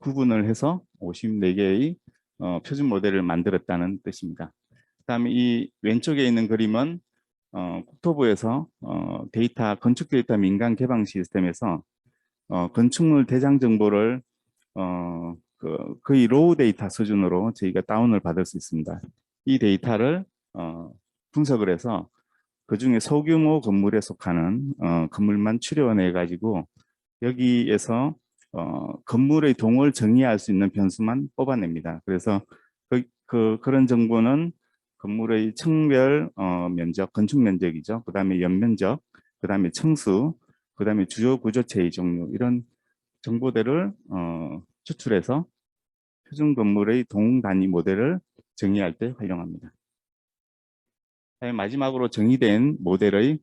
구분을 해서 54개의 표준 모델을 만들었다는 뜻입니다. 그다음에 이 왼쪽에 있는 그림은 국토부에서 건축 데이터 민간 개방 시스템에서 건축물 대장 정보를 거의 로우 데이터 수준으로 저희가 다운을 받을 수 있습니다. 이 데이터를 분석을 해서 그중에 소규모 건물에 속하는 건물만 추려내 가지고 여기에서 건물의 동을 정의할 수 있는 변수만 뽑아냅니다. 그래서 그런 정보는 건물의 층별 면적, 건축 면적이죠. 그 다음에 연면적, 그 다음에 층수, 그 다음에 주요 구조체의 종류, 이런 정보들을 추출해서 표준 건물의 동 단위 모델을 정의할 때 활용합니다. 마지막으로 정의된 모델의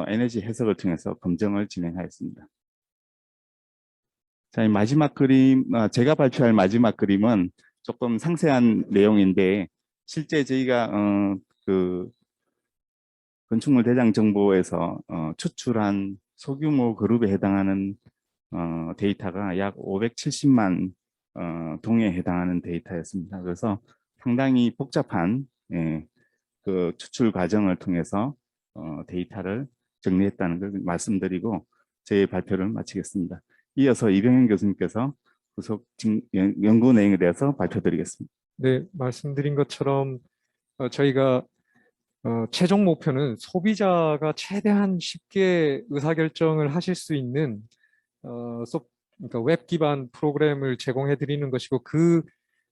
에너지 해석을 통해서 검증을 진행하였습니다. 자, 이 마지막 그림, 제가 발표할 마지막 그림은 조금 상세한 내용인데, 실제 저희가 그 건축물 대장 정보에서 추출한 소규모 그룹에 해당하는 데이터가 약 570만 동에 해당하는 데이터였습니다. 그래서 상당히 복잡한 그 추출 과정을 통해서 데이터를 정리했다는 걸 말씀드리고 제 발표를 마치겠습니다. 이어서 이병현 교수님께서 후속 연구 내용에 대해서 발표드리겠습니다. 네, 말씀드린 것처럼 저희가 최종 목표는 소비자가 최대한 쉽게 의사결정을 하실 수 있는 그러니까 웹 기반 프로그램을 제공해 드리는 것이고, 그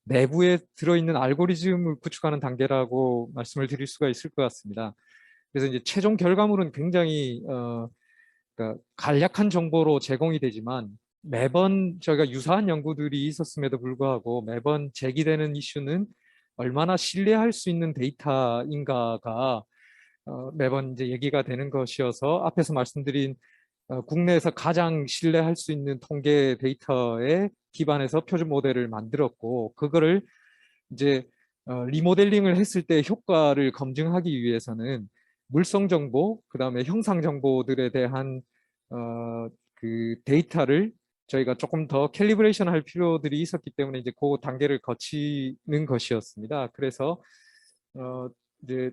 내부에 들어있는 알고리즘을 구축하는 단계라고 말씀을 드릴 수가 있을 것 같습니다. 그래서 이제 최종 결과물은 굉장히 그러니까 간략한 정보로 제공이 되지만, 매번 저희가 유사한 연구들이 있었음에도 불구하고 매번 제기되는 이슈는 얼마나 신뢰할 수 있는 데이터인가가 매번 이제 얘기가 되는 것이어서, 앞에서 말씀드린 국내에서 가장 신뢰할 수 있는 통계 데이터에 기반해서 표준 모델을 만들었고, 그거를 이제 리모델링을 했을 때 효과를 검증하기 위해서는 물성 정보, 그 다음에 형상 정보들에 대한 그 데이터를 저희가 조금 더 캘리브레이션 할 필요들이 있었기 때문에 이제 그 단계를 거치는 것이었습니다. 그래서 이제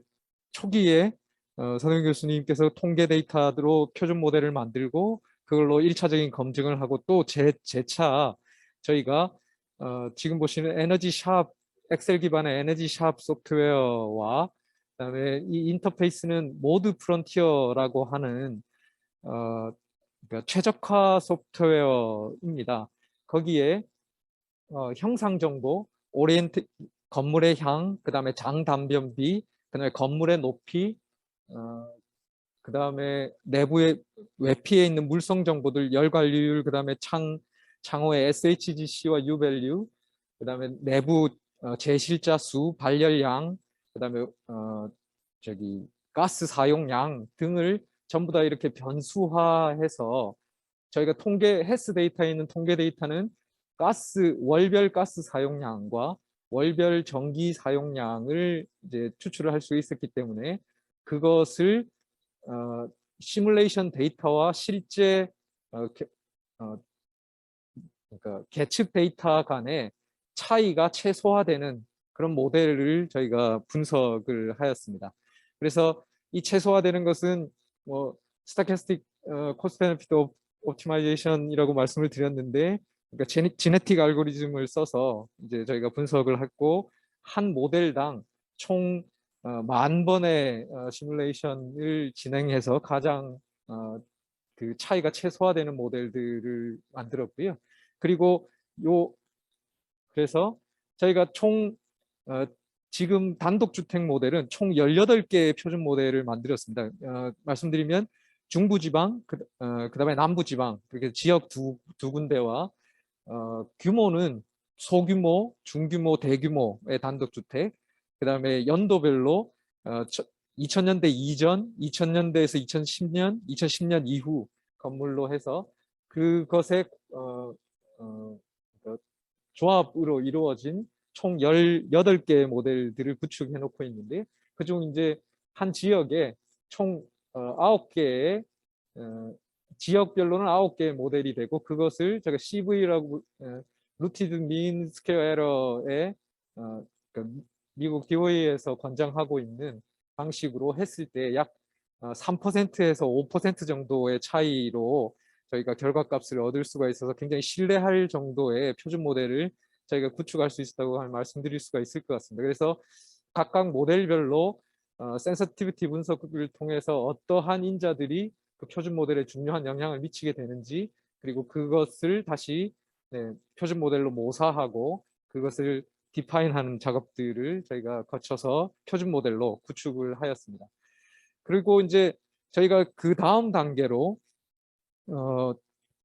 초기에 선영 교수님께서 통계 데이터로 표준 모델을 만들고 그걸로 1차적인 검증을 하고 또 재차 저희가 지금 보시는 에너지 샵 엑셀 기반의 에너지 샵 소프트웨어와 그다음에 이 인터페이스는 모드 프론티어라고 하는 그러니까 최적화 소프트웨어입니다. 거기에 형상 정보, 오리엔트 건물의 향, 그다음에 장 단변비, 그다음에 건물의 높이, 그다음에 내부의 외피에 있는 물성 정보들, 열 관리율, 그다음에 창호의 SHGC와 U 밸류, 그다음에 내부 제실자 수, 발열량, 그다음에 저기 가스 사용량 등을 전부 다 이렇게 변수화해서 저희가 통계 헬스 데이터에 있는 통계 데이터는 월별 가스 사용량과 월별 전기 사용량을 이제 추출을 할 수 있었기 때문에 그것을 시뮬레이션 데이터와 실제 그러니까 계측 데이터 간의 차이가 최소화되는 그런 모델을 저희가 분석을 하였습니다. 그래서 이 최소화되는 것은 뭐 스타캐스틱 코스트 베네핏 옵티마이제이션이라고 말씀을 드렸는데, 그러니까 지네틱 알고리즘을 써서 이제 저희가 분석을 했고 한 모델당 총 10,000번의 시뮬레이션을 진행해서 가장 그 차이가 최소화되는 모델들을 만들었고요. 그리고 그래서 저희가 총 지금 단독주택 모델은 총 18개의 표준 모델을 만들었습니다. 말씀드리면 중부지방, 그다음에 남부지방, 그렇게 지역 두 군데와 규모는 소규모, 중규모, 대규모의 단독주택, 그다음에 연도별로 2000년대 이전, 2000년대에서 2010년, 2010년 이후 건물로 해서 그것의 조합으로 이루어진 총 18개의 모델들을 구축해 놓고 있는데, 그중 이제 한 지역에 총 9개의 지역별로는 9개의 모델이 되고, 그것을 제가 CV라고 루티드 민 스퀘어 에러의 그러니까 미국 DOE에서 권장하고 있는 방식으로 했을 때 약 3%에서 5% 정도의 차이로 저희가 결과값을 얻을 수가 있어서 굉장히 신뢰할 정도의 표준 모델을 저희가 구축할 수 있었다고 말씀드릴 수가 있을 것 같습니다. 그래서 각각 모델별로 센서티비티 분석을 통해서 어떠한 인자들이 그 표준 모델에 중요한 영향을 미치게 되는지, 그리고 그것을 다시 표준 모델로 모사하고 그것을 디파인하는 작업들을 저희가 거쳐서 표준 모델로 구축을 하였습니다. 그리고 이제 저희가 그 다음 단계로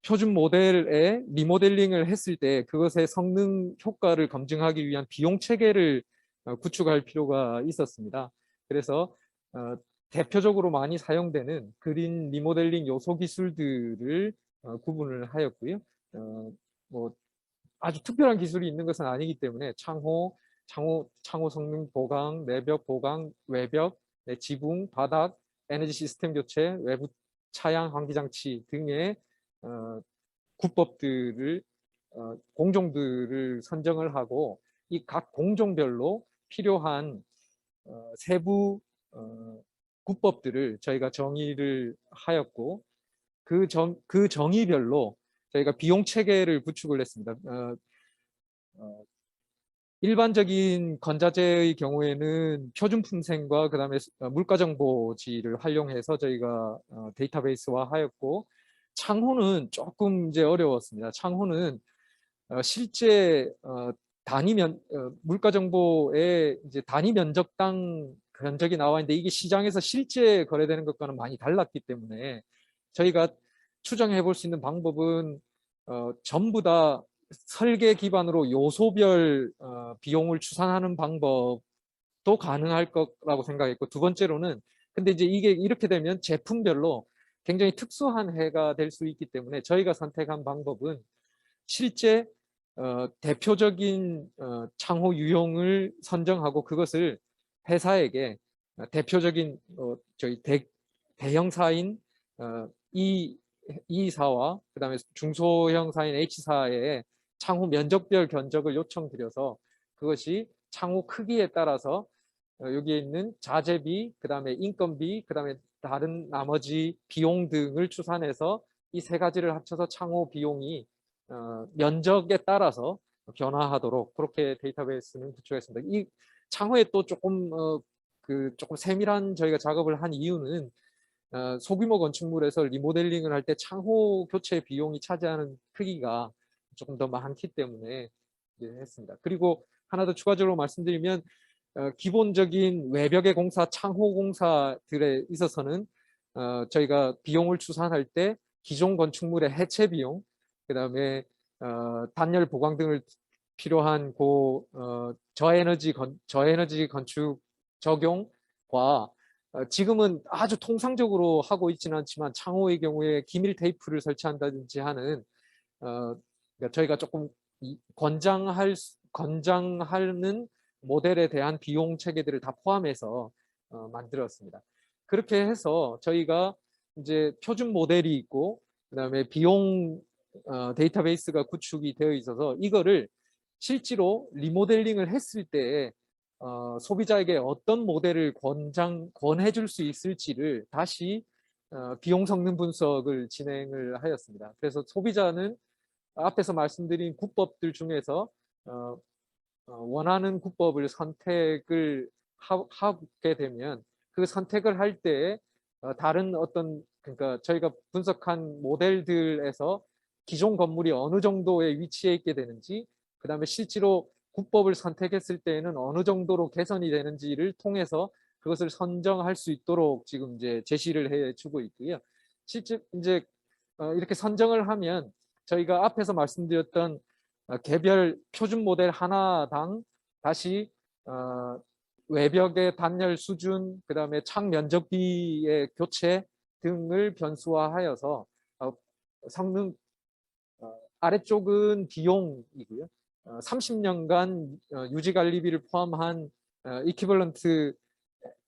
표준 모델에 리모델링을 했을 때 그것의 성능 효과를 검증하기 위한 비용 체계를 구축할 필요가 있었습니다. 그래서 대표적으로 많이 사용되는 그린 리모델링 요소 기술들을 구분을 하였고요. 뭐 아주 특별한 기술이 있는 것은 아니기 때문에 창호 성능 보강, 내벽 보강, 외벽, 지붕, 바닥, 에너지 시스템 교체, 외부 차양 환기 장치 등의 구법들을 공종들을 선정을 하고, 이 각 공종별로 필요한 세부 구법들을 저희가 정의를 하였고, 그 정의별로 저희가 비용 체계를 구축을 했습니다. 일반적인 건자재의 경우에는 표준 품생과 그다음에 물가 정보지를 활용해서 저희가 데이터베이스화 하였고, 창호는 조금 이제 어려웠습니다. 창호는 실제 물가 정보에 이제 단위 면적당 면적이 나와 있는데 이게 시장에서 실제 거래되는 것과는 많이 달랐기 때문에 저희가 추정해 볼 수 있는 방법은 전부 다 설계 기반으로 요소별 비용을 추산하는 방법도 가능할 거라고 생각했고, 두 번째로는 근데 이제 이게 이렇게 되면 제품별로 굉장히 특수한 해가 될 수 있기 때문에 저희가 선택한 방법은 실제 대표적인 창호 유형을 선정하고 그것을 회사에게 대표적인 저희 대형사인 이 E사와 그다음에 중소형사인 H사에 창호 면적별 견적을 요청드려서 그것이 창호 크기에 따라서 여기에 있는 자재비, 그다음에 인건비, 그다음에 다른 나머지 비용 등을 추산해서 이 세 가지를 합쳐서 창호 비용이 면적에 따라서 변화하도록 그렇게 데이터베이스는 구축했습니다. 이 창호에 또 조금 조금 세밀한 저희가 작업을 한 이유는 소규모 건축물에서 리모델링을 할 때 창호 교체 비용이 차지하는 크기가 조금 더 많기 때문에 했습니다. 그리고 하나 더 추가적으로 말씀드리면 기본적인 외벽의 공사, 창호 공사들에 있어서는 저희가 비용을 추산할 때 기존 건축물의 해체 비용, 그다음에 단열 보강 등을 필요한 저에너지 건축 적용과 지금은 아주 통상적으로 하고 있지는 않지만 창호의 경우에 기밀 테이프를 설치한다든지 하는 그러니까 저희가 조금 권장하는 모델에 대한 비용 체계들을 다 포함해서 만들었습니다. 그렇게 해서 저희가 이제 표준 모델이 있고 그다음에 비용 데이터베이스가 구축이 되어 있어서 이거를 실제로 리모델링을 했을 때 소비자에게 어떤 모델을 권해 줄 수 있을지를 다시 비용 성능 분석을 진행을 하였습니다. 그래서 소비자는 앞에서 말씀드린 국법들 중에서 원하는 국법을 선택을 하게 되면 그 선택을 할 때 다른 그러니까 저희가 분석한 모델들에서 기존 건물이 어느 정도의 위치에 있게 되는지, 그 다음에 실제로 국법을 선택했을 때에는 어느 정도로 개선이 되는지를 통해서 그것을 선정할 수 있도록 지금 이제 제시를 해주고 있고요. 실제 이제 이렇게 선정을 하면 저희가 앞에서 말씀드렸던 개별 표준 모델 하나당 다시 외벽의 단열 수준, 그 다음에 창 면적비의 교체 등을 변수화하여서 성능 아래쪽은 비용이고요. 30년간 유지관리비를 포함한 이퀴벌런트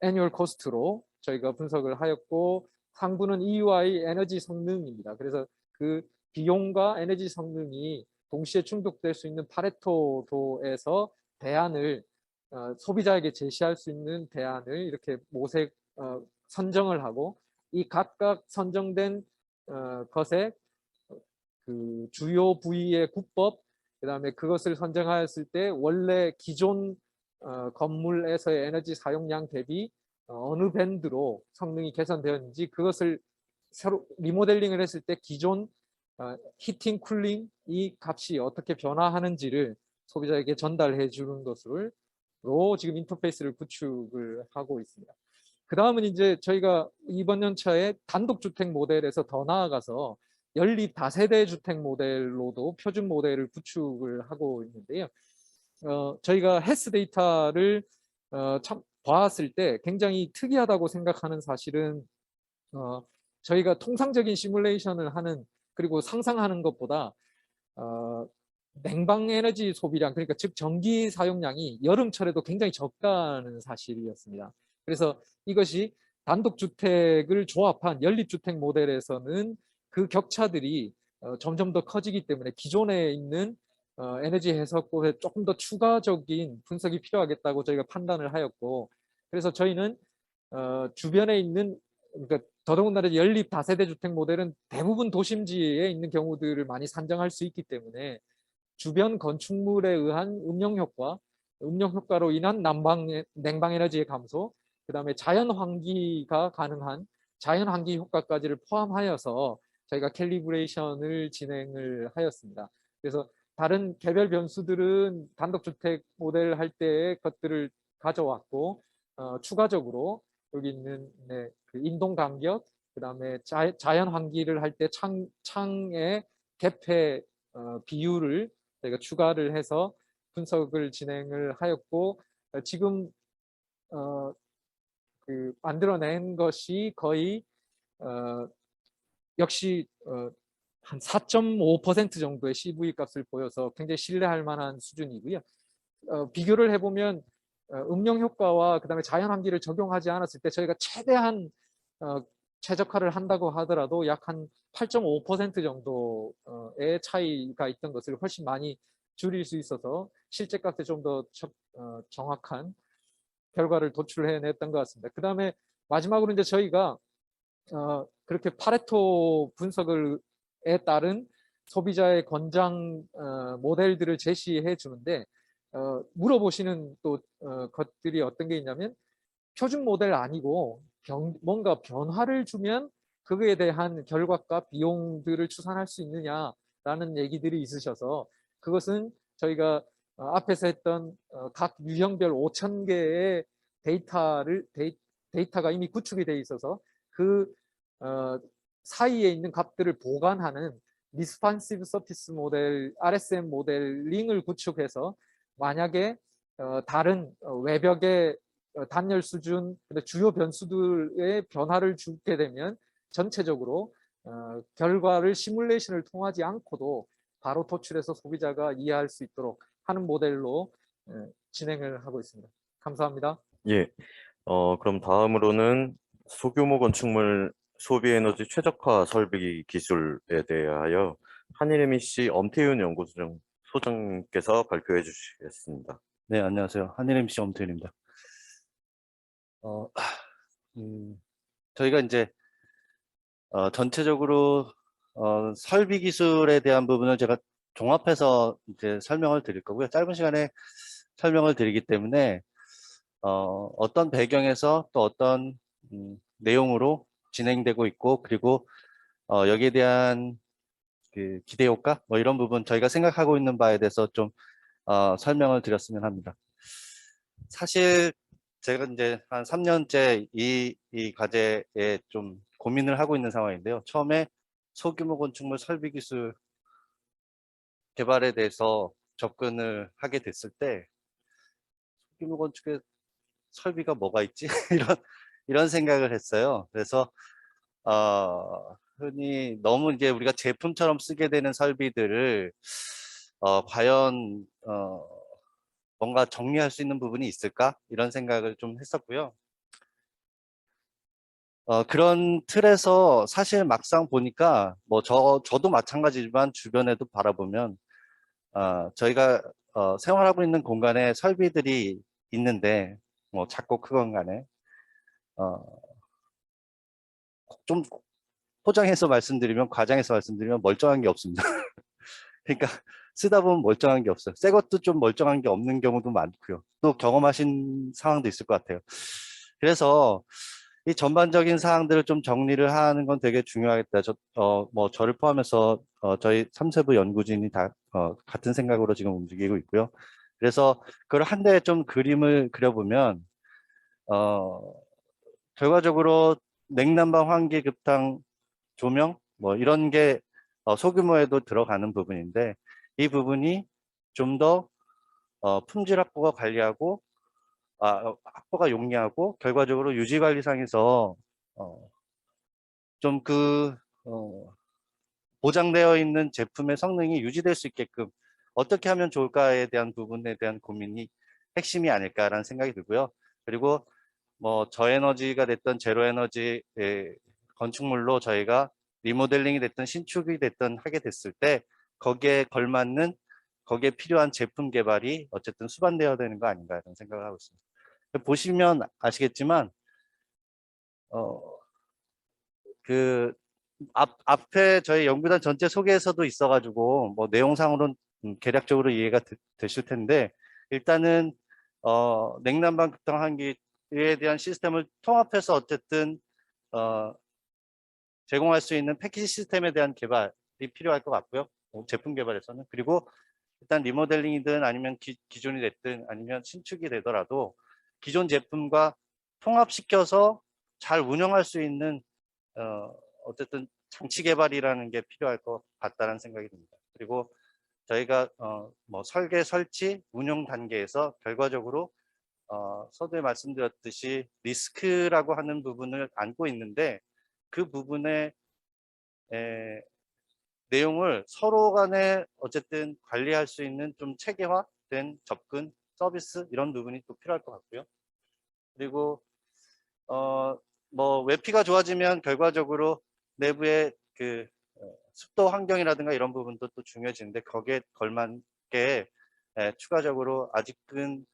애뉴얼 코스트로 저희가 분석을 하였고, 상부는 EUI 에너지 성능입니다. 그래서 그 비용과 에너지 성능이 동시에 충족될 수 있는 파레토도에서 대안을 소비자에게 제시할 수 있는 대안을 이렇게 선정을 하고, 이 각각 선정된 것에 그 주요 부위의 국법, 그다음에 그것을 선정하였을 때 원래 기존 건물에서의 에너지 사용량 대비 어느 밴드로 성능이 개선되었는지, 그것을 새로 리모델링을 했을 때 기존 히팅, 쿨링 이 값이 어떻게 변화하는지를 소비자에게 전달해 주는 것으로 지금 인터페이스를 구축을 하고 있습니다. 그 다음은 이제 저희가 이번 연차에 단독주택 모델에서 더 나아가서 연립 다세대 주택 모델로도 표준 모델을 구축을 하고 있는데요. 저희가 헬스 데이터를 참 봤을 때 굉장히 특이하다고 생각하는 사실은 저희가 통상적인 시뮬레이션을 하는, 그리고 상상하는 것보다 냉방 에너지 소비량, 그러니까 즉 전기 사용량이 여름철에도 굉장히 적다는 사실이었습니다. 그래서 이것이 단독주택을 조합한 연립주택 모델에서는 그 격차들이 점점 더 커지기 때문에 기존에 있는 에너지 해석법에 조금 더 추가적인 분석이 필요하겠다고 저희가 판단을 하였고, 그래서 저희는 주변에 있는, 그러니까 더더군다나 연립 다세대 주택 모델은 대부분 도심지에 있는 경우들을 많이 산정할 수 있기 때문에 주변 건축물에 의한 음영 효과로 인한 냉방 에너지의 감소, 그 다음에 자연 환기가 가능한 자연 환기 효과까지를 포함하여서 저희가 캘리브레이션을 진행을 하였습니다. 그래서 다른 개별 변수들은 단독주택 모델 할 때의 것들을 가져왔고, 추가적으로 여기 있는 그 인동 간격, 그 다음에 자연 환기를 할 때 창의 개폐 비율을 저희가 추가를 해서 분석을 진행을 하였고, 지금 그 만들어낸 것이 거의 역시 한 4.5% 정도의 CV 값을 보여서 굉장히 신뢰할 만한 수준이고요. 비교를 해보면 음영 효과와 그다음에 자연 환기를 적용하지 않았을 때 저희가 최대한 최적화를 한다고 하더라도 약 한 8.5% 정도의 차이가 있던 것을 훨씬 많이 줄일 수 있어서 실제 값에 좀 더 정확한 결과를 도출해냈던 것 같습니다. 그 다음에 마지막으로 이제 저희가 그렇게 파레토 분석에 따른 소비자의 권장 모델들을 제시해 주는데 물어보시는 또 것들이 어떤 게 있냐면 표준 모델 아니고 뭔가 변화를 주면 그거에 대한 결과과 비용들을 추산할 수 있느냐라는 얘기들이 있으셔서 그것은 저희가 앞에서 했던 각 유형별 5,000개의 데이터가 이미 구축이 돼 있어서 그 사이에 있는 값들을 보관하는 리스판시브 서피스 모델, RSM 모델링을 구축해서 만약에 다른 외벽의 단열 수준, 주요 변수들의 변화를 주게 되면 전체적으로 결과를 시뮬레이션을 통하지 않고도 바로 도출해서 소비자가 이해할 수 있도록 하는 모델로 진행을 하고 있습니다. 감사합니다. 예. 그럼 다음으로는 소규모 건축물 소비 에너지 최적화 설비 기술에 대하여 한일MEC 엄태윤 연구소장께서 발표해 주시겠습니다. 네, 안녕하세요. 한일MC 엄태윤입니다. 저희가 이제 전체적으로 설비 기술에 대한 부분을 제가 종합해서 이제 설명을 드릴 거고요. 짧은 시간에 설명을 드리기 때문에 어떤 배경에서 또 어떤 내용으로 진행되고 있고, 그리고 여기에 대한 그 기대 효과 뭐 이런 부분 저희가 생각하고 있는 바에 대해서 좀 설명을 드렸으면 합니다. 사실 제가 이제 한 3년째 이 과제에 좀 고민을 하고 있는 상황인데요. 처음에 소규모 건축물 설비 기술 개발에 대해서 접근을 하게 됐을 때 소규모 건축의 설비가 뭐가 있지? 이런 생각을 했어요. 그래서 흔히 너무 이제 우리가 제품처럼 쓰게 되는 설비들을 과연 뭔가 정리할 수 있는 부분이 있을까? 이런 생각을 좀 했었고요. 그런 틀에서 사실 막상 보니까 뭐 저도 마찬가지지만 주변에도 바라보면 저희가 생활하고 있는 공간에 설비들이 있는데 뭐 작고 크건 간에 좀 포장해서 말씀드리면, 과장해서 말씀드리면 멀쩡한 게 없습니다. 그러니까 쓰다 보면 멀쩡한 게 없어요. 새 것도 좀 멀쩡한 게 없는 경우도 많고요. 또 경험하신 상황도 있을 것 같아요. 그래서 이 전반적인 사항들을 좀 정리를 하는 건 되게 중요하겠다. 뭐 저를 포함해서 저희 3세부 연구진이 다 같은 생각으로 지금 움직이고 있고요. 그래서 그걸 한 대에 좀 그림을 그려보면 결과적으로 냉난방, 환기, 급탕, 조명 뭐 이런 게 소규모에도 들어가는 부분인데, 이 부분이 좀 더 품질 확보가 관리하고 확보가 용이하고 결과적으로 유지관리상에서 좀 보장되어 있는 제품의 성능이 유지될 수 있게끔 어떻게 하면 좋을까에 대한 부분에 대한 고민이 핵심이 아닐까라는 생각이 들고요. 그리고 뭐 저에너지가 됐던 제로에너지 건축물로 저희가 리모델링이 됐든 신축이 됐든 하게 됐을 때 거기에 걸맞는, 거기에 필요한 제품 개발이 어쨌든 수반되어야 되는 거 아닌가 이런 생각을 하고 있습니다. 보시면 아시겠지만 앞에 저희 연구단 전체 소개에서도 있어가지고 뭐 내용상으로는 개략적으로 이해가 되실 텐데, 일단은 냉난방, 급탕, 환기에 대한 시스템을 통합해서 어쨌든 제공할 수 있는 패키지 시스템에 대한 개발이 필요할 것 같고요. 제품 개발에서는. 그리고 일단 리모델링이든 아니면 기존이 됐든 아니면 신축이 되더라도 기존 제품과 통합시켜서 잘 운영할 수 있는 어쨌든 장치 개발이라는 게 필요할 것 같다는 생각이 듭니다. 그리고 저희가 뭐 설계, 설치, 운영 단계에서 결과적으로 서두에 말씀드렸듯이 리스크라고 하는 부분을 안고 있는데, 그 부분의 내용을 서로 간에 어쨌든 관리할 수 있는 좀 체계화된 접근, 서비스 이런 부분이 또 필요할 것 같고요. 그리고 뭐 외피가 좋아지면 결과적으로 내부의 그 습도 환경이라든가 이런 부분도 또 중요해지는데 거기에 걸맞게 추가적으로 아직은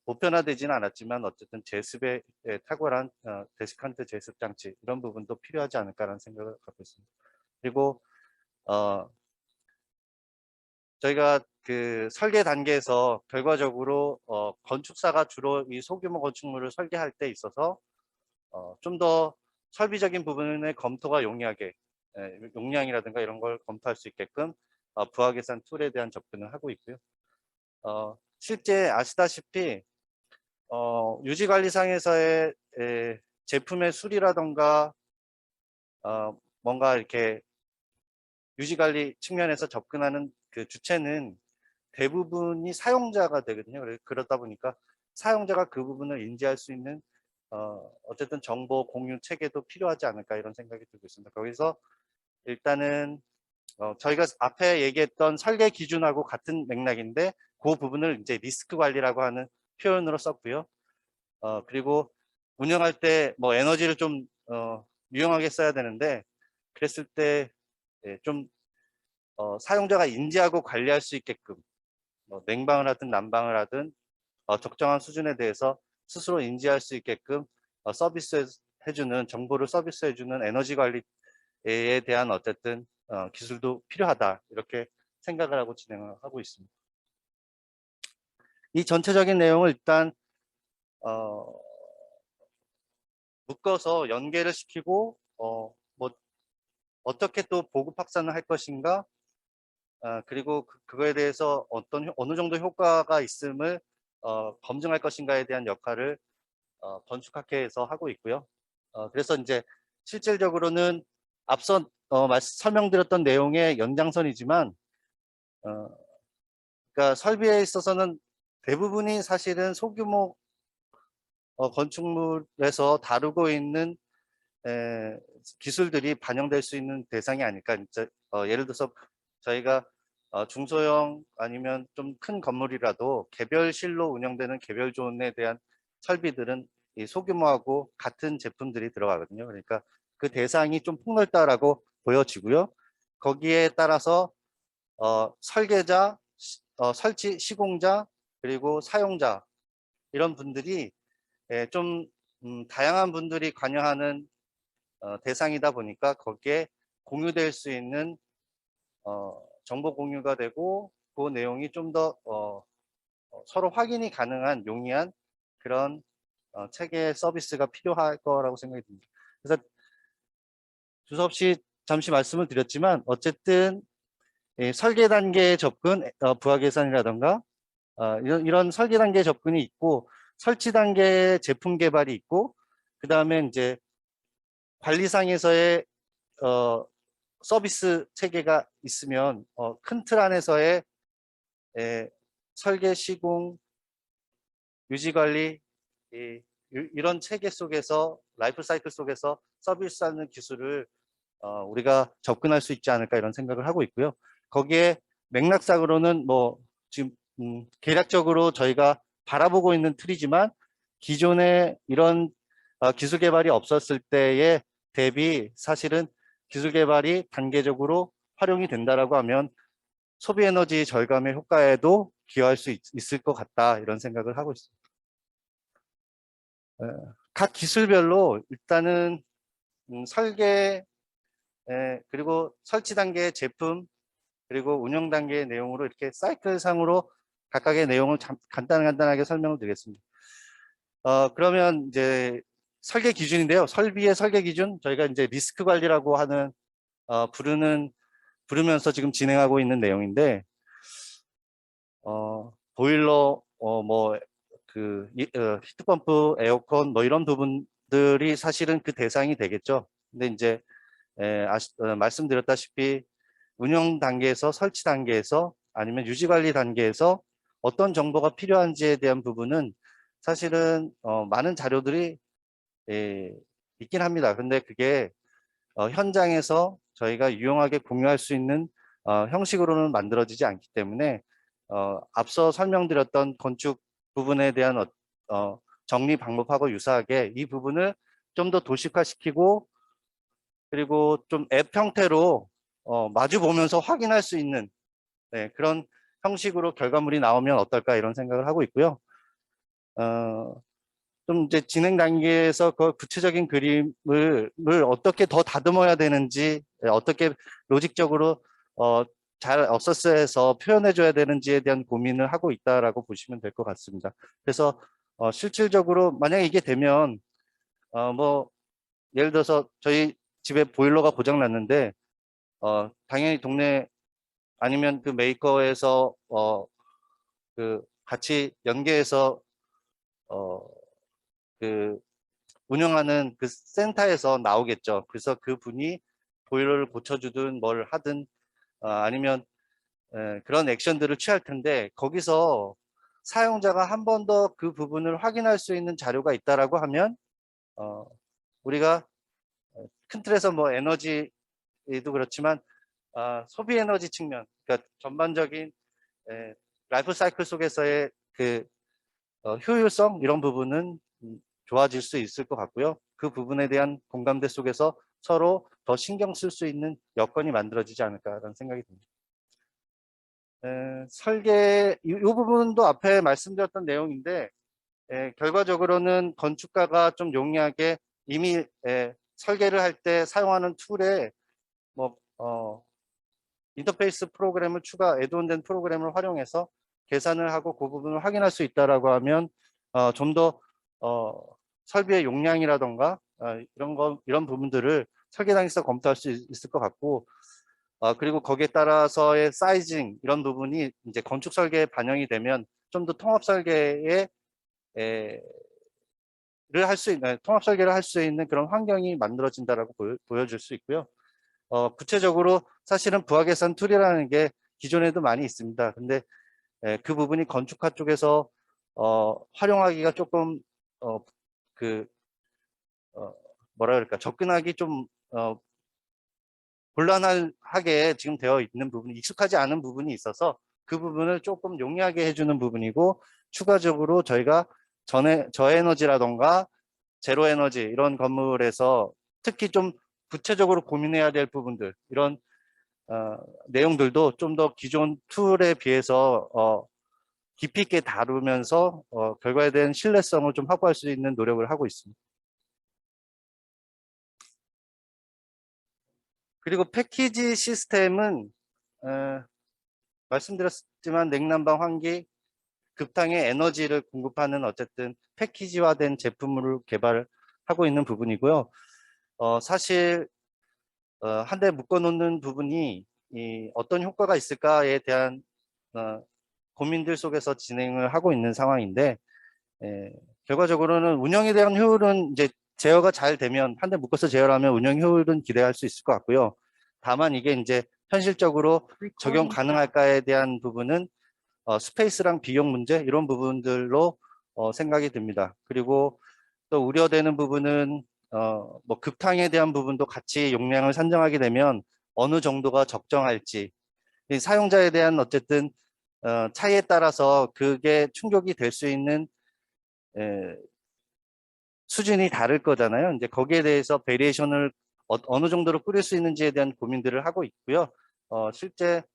보편화되지는 않았지만 어쨌든 제습에 탁월한 데스칸트 제습 장치 이런 부분도 필요하지 않을까라는 생각을 갖고 있습니다. 그리고 저희가 그 설계 단계에서 결과적으로 건축사가 주로 이 소규모 건축물을 설계할 때 있어서 좀 더 설비적인 부분의 검토가 용이하게 용량이라든가 이런 걸 검토할 수 있게끔 부하 계산 툴에 대한 접근을 하고 있고요. 실제 아시다시피 유지관리상에서의 제품의 수리라던가 뭔가 이렇게 유지관리 측면에서 접근하는 그 주체는 대부분이 사용자가 되거든요. 그러다 보니까 사용자가 그 부분을 인지할 수 있는 어쨌든 정보 공유 체계도 필요하지 않을까 이런 생각이 들고 있습니다. 거기서 일단은 저희가 앞에 얘기했던 설계 기준하고 같은 맥락인데 그 부분을 이제 리스크 관리라고 하는 표현으로 썼고요. 그리고 운영할 때 뭐 에너지를 좀 유용하게 써야 되는데 그랬을 때 좀 사용자가 인지하고 관리할 수 있게끔 냉방을 하든 난방을 하든 적정한 수준에 대해서 스스로 인지할 수 있게끔 서비스해주는 정보를 서비스해주는 에너지 관리에 대한 어쨌든 기술도 필요하다 이렇게 생각을 하고 진행을 하고 있습니다. 이 전체적인 내용을 일단 묶어서 연계를 시키고 뭐 어떻게 또 보급 확산을 할 것인가 그리고 그거에 대해서 어느 정도 효과가 있음을 검증할 것인가에 대한 역할을 건축학회에서 하고 있고요. 그래서 이제 실질적으로는 앞서 설명드렸던 내용의 연장선이지만 그러니까 설비에 있어서는 대부분이 사실은 소규모 건축물에서 다루고 있는 기술들이 반영될 수 있는 대상이 아닐까. 예를 들어서 저희가 중소형 아니면 좀 큰 건물이라도 개별실로 운영되는 개별존에 대한 설비들은 이 소규모하고 같은 제품들이 들어가거든요. 그러니까 그 대상이 좀 폭넓다라고 보여지고요. 거기에 따라서 설계자, 설치 시공자, 그리고 사용자 이런 분들이 좀 다양한 분들이 관여하는 대상이다 보니까 거기에 공유될 수 있는 정보 공유가 되고 그 내용이 좀 더 서로 확인이 가능한 용이한 그런 체계 서비스가 필요할 거라고 생각이 듭니다. 그래서 두서없이 잠시 말씀을 드렸지만 어쨌든 설계 단계의 접근, 부하 계산이라던가 이런 설계 단계 접근이 있고 설치 단계의 제품 개발이 있고 그 다음에 이제 관리상에서의 서비스 체계가 있으면 큰 틀 안에서의 설계, 시공, 유지관리 이런 체계 속에서 라이프 사이클 속에서 서비스하는 기술을 우리가 접근할 수 있지 않을까 이런 생각을 하고 있고요. 거기에 맥락상으로는 뭐 지금 계략적으로 저희가 바라보고 있는 틀이지만 기존에 이런 기술 개발이 없었을 때의 대비 사실은 기술 개발이 단계적으로 활용이 된다라고 하면 소비 에너지 절감의 효과에도 기여할 수 있을 것 같다 이런 생각을 하고 있습니다. 각 기술별로 일단은 설계 그리고 설치 단계의 제품 그리고 운영 단계의 내용으로 이렇게 사이클상으로 각각의 내용을 간단하게 설명을 드리겠습니다. 그러면 이제 설계 기준인데요. 설비의 설계 기준 저희가 이제 리스크 관리라고 하는 부르면서 지금 진행하고 있는 내용인데 보일러 뭐 그 히트펌프, 에어컨 뭐 이런 부분들이 사실은 그 대상이 되겠죠. 근데 이제 말씀드렸다시피 운영 단계에서 설치 단계에서 아니면 유지 관리 단계에서 어떤 정보가 필요한지에 대한 부분은 사실은 많은 자료들이 있긴 합니다. 근데 그게 현장에서 저희가 유용하게 공유할 수 있는 형식으로는 만들어지지 않기 때문에 앞서 설명드렸던 건축 부분에 대한 정리 방법하고 유사하게 이 부분을 좀 더 도식화시키고 그리고 좀 앱 형태로 마주 보면서 확인할 수 있는 그런 형식으로 결과물이 나오면 어떨까 이런 생각을 하고 있고요. 좀 이제 진행 단계에서 그 구체적인 그림을 어떻게 더 다듬어야 되는지, 어떻게 로직적으로 잘 어서스해서 표현해 줘야 되는지에 대한 고민을 하고 있다라고 보시면 될 것 같습니다. 그래서 실질적으로 만약에 이게 되면 뭐 예를 들어서 저희 집에 보일러가 고장 났는데 당연히 동네 아니면 그 메이커에서 그 같이 연계해서 그 운영하는 그 센터에서 나오겠죠. 그래서 그 분이 보일러를 고쳐주든 뭘 하든 아니면 그런 액션들을 취할 텐데 거기서 사용자가 한 번 더 그 부분을 확인할 수 있는 자료가 있다라고 하면 우리가 큰 틀에서 뭐 에너지도 그렇지만 소비 에너지 측면, 그러니까 전반적인 라이프 사이클 속에서의 그 효율성 이런 부분은 좋아질 수 있을 것 같고요. 그 부분에 대한 공감대 속에서 서로 더 신경 쓸 수 있는 여건이 만들어지지 않을까라는 생각이 듭니다. 설계 이 부분도 앞에 말씀드렸던 내용인데 결과적으로는 건축가가 좀 용이하게 이미 설계를 할 때 사용하는 툴에 뭐 인터페이스 프로그램을 추가 애드온된 프로그램을 활용해서 계산을 하고 그 부분을 확인할 수 있다라고 하면 좀 더 설비의 용량이라던가 이런 부분들을 설계당에서 검토할 수 있을 것 같고 그리고 거기에 따라서의 사이징 이런 부분이 이제 건축 설계에 반영이 되면 좀 더 통합 설계에 통합 설계를 할 수 있는 그런 환경이 만들어진다라고 보여줄 수 있고요. 구체적으로 사실은 부하 계산 툴이라는 게 기존에도 많이 있습니다. 근데 그 부분이 건축가 쪽에서 활용하기가 조금 뭐라 그럴까 접근하기 좀 곤란하게 지금 되어 있는 부분이 익숙하지 않은 부분이 있어서 그 부분을 조금 용이하게 해주는 부분이고 추가적으로 저희가 저에너지라던가 제로에너지 이런 건물에서 특히 좀 구체적으로 고민해야 될 부분들 이런 내용들도 좀 더 기존 툴에 비해서 깊이 있게 다루면서 결과에 대한 신뢰성을 좀 확보할 수 있는 노력을 하고 있습니다. 그리고 패키지 시스템은 말씀드렸지만 냉난방, 환기, 급탕의 에너지를 공급하는 어쨌든 패키지화된 제품을 개발하고 있는 부분이고요. 사실 한 대 묶어놓는 부분이 어떤 효과가 있을까에 대한 고민들 속에서 진행을 하고 있는 상황인데 결과적으로는 운영에 대한 효율은 이제 제어가 잘 되면 한 대 묶어서 제어를 하면 운영 효율은 기대할 수 있을 것 같고요. 다만 이게 이제 현실적으로 적용 가능할까에 대한 부분은 스페이스랑 비용 문제 이런 부분들로 생각이 듭니다. 그리고 또 우려되는 부분은 뭐 급탕에 대한 부분도 같이 용량을 산정하게 되면 어느 정도가 적정할지 사용자에 대한 어쨌든 차이에 따라서 그게 충족이 될 수 있는 수준이 다를 거잖아요. 이제 거기에 대해서 베리에이션을 어느 정도로 꾸릴 수 있는지에 대한 고민들을 하고 있고요.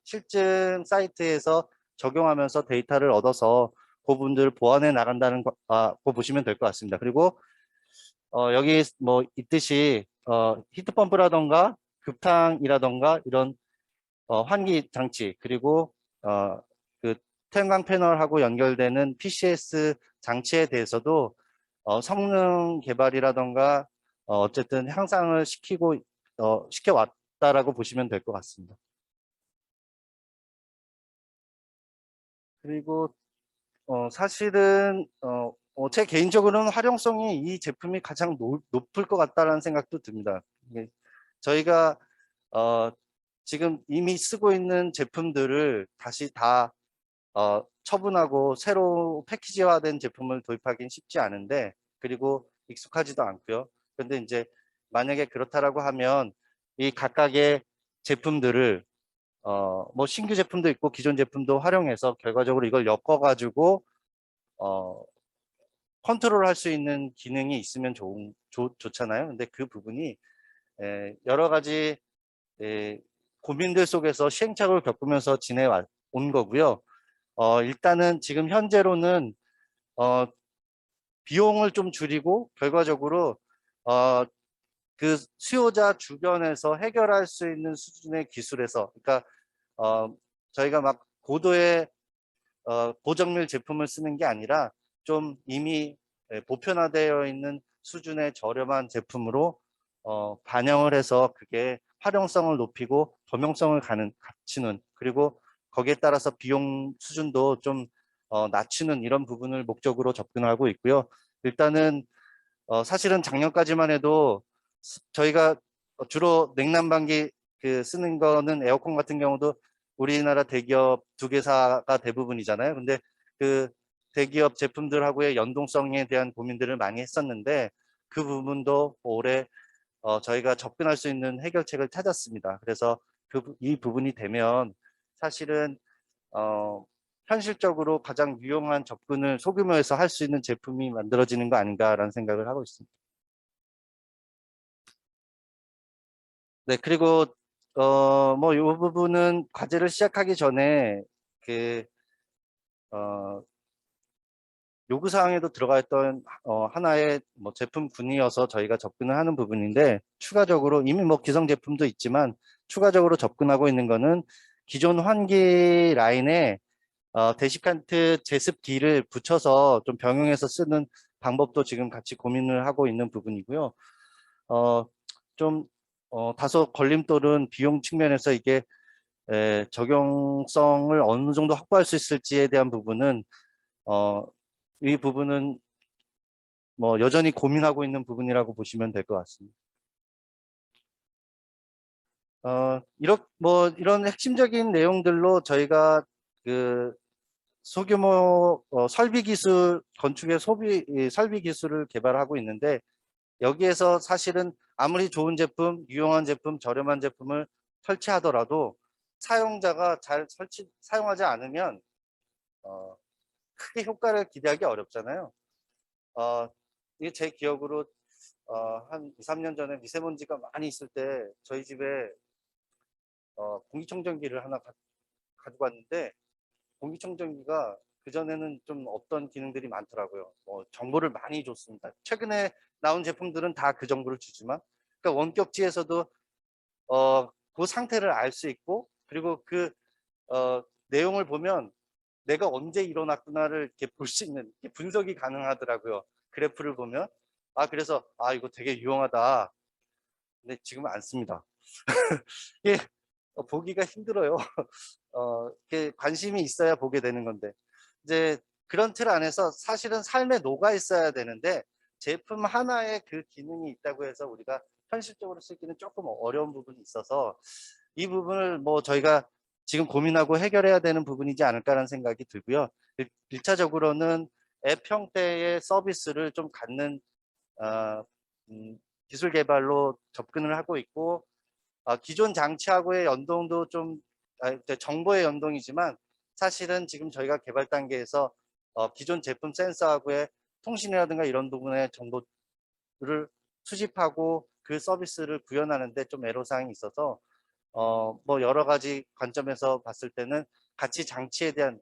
실증 사이트에서 적용하면서 데이터를 얻어서 그 부분들을 보완해 나간다는 거 보시면 될 것 같습니다. 그리고 여기 뭐 있듯이 히트펌프라던가 급탕이라던가 이런 환기 장치 그리고 그 태양광 패널하고 연결되는 PCS 장치에 대해서도 성능 개발이라던가 어쨌든 향상을 시켜왔다라고 보시면 될 것 같습니다. 그리고 사실은 제 개인적으로는 활용성이 이 제품이 가장 높을 것 같다라는 생각도 듭니다. 저희가 지금 이미 쓰고 있는 제품들을 다시 다 처분하고 새로 패키지화된 제품을 도입하기는 쉽지 않은데 그리고 익숙하지도 않고요. 그런데 이제 만약에 그렇다라고 하면 이 각각의 제품들을 뭐 신규 제품도 있고 기존 제품도 활용해서 결과적으로 이걸 엮어 가지고 컨트롤할 수 있는 기능이 있으면 좋잖아요. 근데 그 부분이 여러 가지 고민들 속에서 시행착오를 겪으면서 지내온 거고요. 일단은 지금 현재로는 비용을 좀 줄이고 결과적으로 그 수요자 주변에서 해결할 수 있는 수준의 기술에서, 그러니까 저희가 막 고도의 고정밀 제품을 쓰는 게 아니라 좀 이미 보편화되어 있는 수준의 저렴한 제품으로 반영을 해서 그게 활용성을 높이고 범용성을 갖추는, 그리고 거기에 따라서 비용 수준도 좀 낮추는 이런 부분을 목적으로 접근하고 있고요. 일단은 사실은 작년까지만 해도 저희가 주로 냉난방기 쓰는 거는 에어컨 같은 경우도 우리나라 대기업 2개사가 대부분이잖아요. 근데 그 대기업 제품들하고의 연동성에 대한 고민들을 많이 했었는데 그 부분도 올해 저희가 접근할 수 있는 해결책을 찾았습니다. 그래서 이 부분이 되면 사실은 현실적으로 가장 유용한 접근을 소규모에서 할 수 있는 제품이 만들어지는 거 아닌가라는 생각을 하고 있습니다. 네, 그리고 뭐 이 부분은 과제를 시작하기 전에 요구사항에도 들어가 있던 하나의 뭐 제품군이어서 저희가 접근을 하는 부분인데, 추가적으로 이미 뭐 기성 제품도 있지만 추가적으로 접근하고 있는 거는 기존 환기 라인에 데시칸트 제습기를 붙여서 좀 병용해서 쓰는 방법도 지금 같이 고민을 하고 있는 부분이고요. 좀 다소 걸림돌은 비용 측면에서 이게 적용성을 어느 정도 확보할 수 있을지에 대한 부분은 이 부분은 뭐 여전히 고민하고 있는 부분이라고 보시면 될 것 같습니다. 이런 핵심적인 내용들로 저희가 그 소규모 설비 기술, 건축의 설비 기술을 개발하고 있는데, 여기에서 사실은 아무리 좋은 제품, 유용한 제품, 저렴한 제품을 설치하더라도 사용자가 잘 사용하지 않으면 크게 효과를 기대하기 어렵잖아요. 이게 제 기억으로 한 2, 3년 전에 미세먼지가 많이 있을 때 저희 집에 공기청정기를 하나 가지고 왔는데, 공기청정기가 그전에는 좀 없던 기능들이 많더라고요. 정보를 많이 줬습니다. 최근에 나온 제품들은 다 그 정보를 주지만, 그러니까 원격지에서도 그 상태를 알 수 있고, 그리고 그 내용을 보면 내가 언제 일어났구나를 이렇게 볼 수 있는, 이렇게 분석이 가능하더라고요. 그래프를 보면. 그래서 이거 되게 유용하다. 근데 지금은 안 씁니다. 예, 보기가 힘들어요. 이렇게 관심이 있어야 보게 되는 건데, 이제 그런 틀 안에서 사실은 삶에 녹아 있어야 되는데, 제품 하나에 그 기능이 있다고 해서 우리가 현실적으로 쓰기는 조금 어려운 부분이 있어서, 이 부분을 뭐 저희가 지금 고민하고 해결해야 되는 부분이지 않을까라는 생각이 들고요. 1차적으로는 앱 형태의 서비스를 좀 갖는 기술 개발로 접근을 하고 있고, 기존 장치하고의 연동도 좀 정보의 연동이지만, 사실은 지금 저희가 개발 단계에서 기존 제품 센서하고의 통신이라든가 이런 부분의 정보를 수집하고 그 서비스를 구현하는데 좀 애로사항이 있어서 뭐 여러 가지 관점에서 봤을 때는 같이 장치에 대한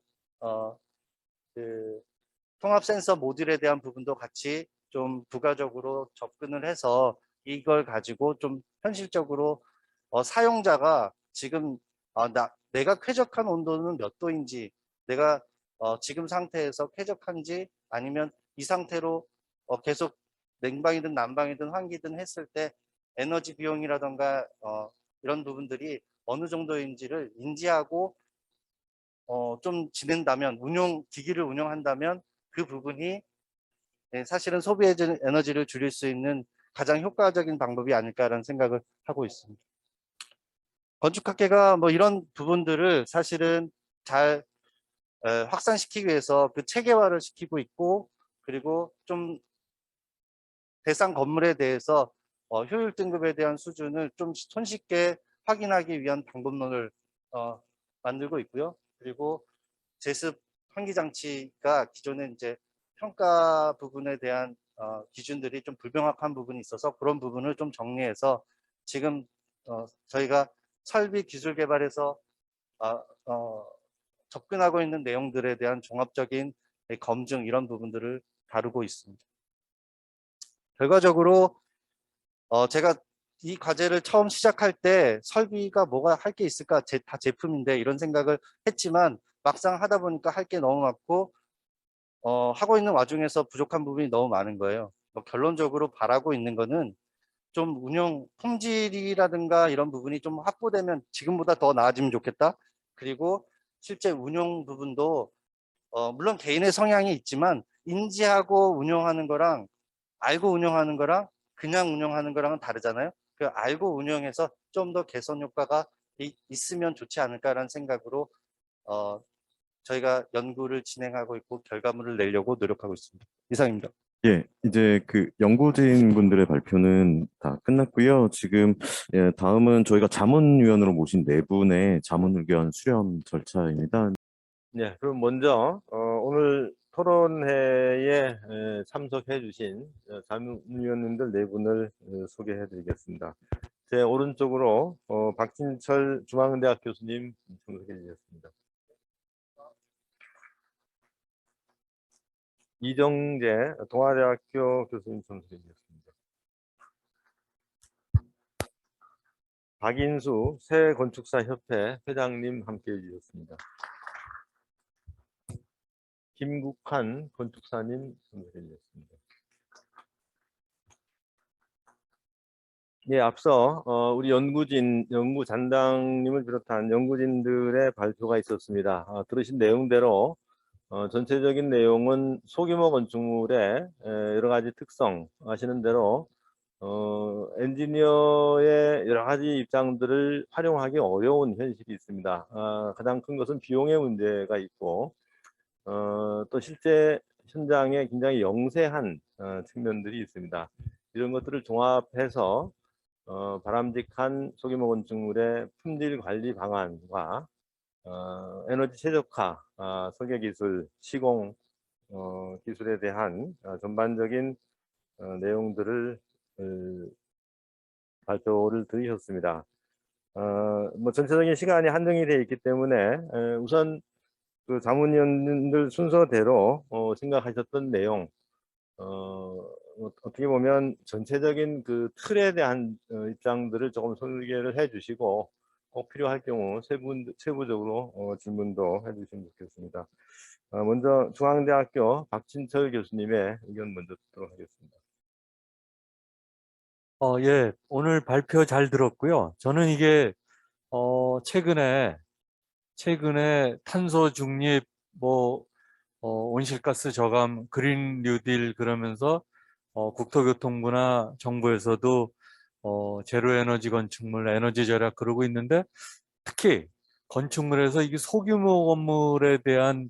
그 통합 센서 모듈에 대한 부분도 같이 좀 부가적으로 접근을 해서 이걸 가지고 좀 현실적으로 사용자가 지금 내가 쾌적한 온도는 몇 도인지, 내가 지금 상태에서 쾌적한지, 아니면 이 상태로 계속 냉방이든 난방이든 환기든 했을 때 에너지 비용이라던가 이런 부분들이 어느 정도인지를 인지하고 좀 지낸다면, 기기를 운영한다면 그 부분이 사실은 소비 에너지를 줄일 수 있는 가장 효과적인 방법이 아닐까라는 생각을 하고 있습니다. 건축학계가 뭐 이런 부분들을 사실은 잘 확산시키기 위해서 그 체계화를 시키고 있고, 그리고 좀 대상 건물에 대해서 효율 등급에 대한 수준을 좀 손쉽게 확인하기 위한 방법론을 만들고 있고요. 그리고 제습 환기 장치가 기존에 이제 평가 부분에 대한 기준들이 좀 불명확한 부분이 있어서 그런 부분을 좀 정리해서 지금 저희가 설비 기술 개발에서 접근하고 있는 내용들에 대한 종합적인 검증 이런 부분들을 다루고 있습니다. 결과적으로 제가 이 과제를 처음 시작할 때 설비가 뭐가 할 게 있을까? 다 제품인데 이런 생각을 했지만 막상 하다 보니까 할 게 너무 많고 하고 있는 와중에서 부족한 부분이 너무 많은 거예요. 결론적으로 바라고 있는 거는 좀 운영 품질이라든가 이런 부분이 좀 확보되면 지금보다 더 나아지면 좋겠다. 그리고 실제 운영 부분도 물론 개인의 성향이 있지만 인지하고 운영하는 거랑 알고 운영하는 거랑 그냥 운영하는 거랑은 다르잖아요. 그 알고 운영해서 좀 더 개선 효과가 있으면 좋지 않을까라는 생각으로 저희가 연구를 진행하고 있고 결과물을 내려고 노력하고 있습니다. 이상입니다. 예, 이제 그 연구진 분들의 발표는 다 끝났고요. 지금 다음은 저희가 자문위원으로 모신 네 분의 자문 의견 수렴 절차입니다. 네, 그럼 먼저 오늘 토론회에 참석해 주신 자문위원님들 네 분을 소개해 드리겠습니다. 제 오른쪽으로 박진철 중앙대학 교수님 참석해 주셨습니다. 이정재 동아대학교 교수님 참석해 주셨습니다. 박인수 새건축사협회 회장님 함께해 주셨습니다. 김국환 건축사님 참석해 주셨습니다. 예, 앞서 우리 연구잔당님을 비롯한 연구진들의 발표가 있었습니다. 들으신 내용대로 전체적인 내용은 소규모 건축물의 여러 가지 특성 아시는 대로 엔지니어의 여러 가지 입장들을 활용하기 어려운 현실이 있습니다. 가장 큰 것은 비용의 문제가 있고 또 실제 현장에 굉장히 영세한 측면들이 있습니다. 이런 것들을 종합해서 바람직한 소규모 건축물의 품질 관리 방안과 에너지 최적화, 설계 기술, 시공 기술에 대한 전반적인 내용들을 발표를 들으셨습니다. 뭐 전체적인 시간이 한정이 되어 있기 때문에 우선 그 자문위원들 순서대로 생각하셨던 내용, 어떻게 보면 전체적인 그 틀에 대한 입장들을 조금 소개를 해주시고 꼭 필요할 경우 세부적으로 질문도 해주시면 좋겠습니다. 먼저 중앙대학교 박진철 교수님의 의견 먼저 듣도록 하겠습니다. 예, 오늘 발표 잘 들었고요. 저는 이게 최근에 탄소 중립, 온실가스 저감, 그린 뉴딜 그러면서 국토교통부나 정부에서도 제로 에너지 건축물, 에너지 절약 그러고 있는데 특히 건축물에서 이게 소규모 건물에 대한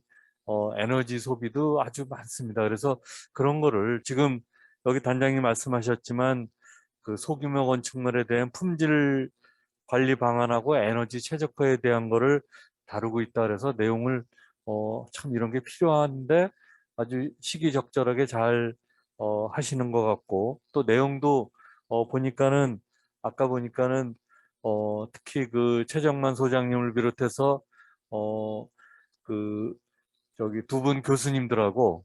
에너지 소비도 아주 많습니다. 그래서 그런 거를 지금 여기 단장님 말씀하셨지만 그 소규모 건축물에 대한 품질 관리 방안하고 에너지 최적화에 대한 거를 다루고 있다 그래서 내용을 참 이런 게 필요한데 아주 시기적절하게 잘 하시는 것 같고 또 내용도 보니까는 아까 보니까는 특히 그 최정만 소장님을 비롯해서 그 저기 두 분 교수님들하고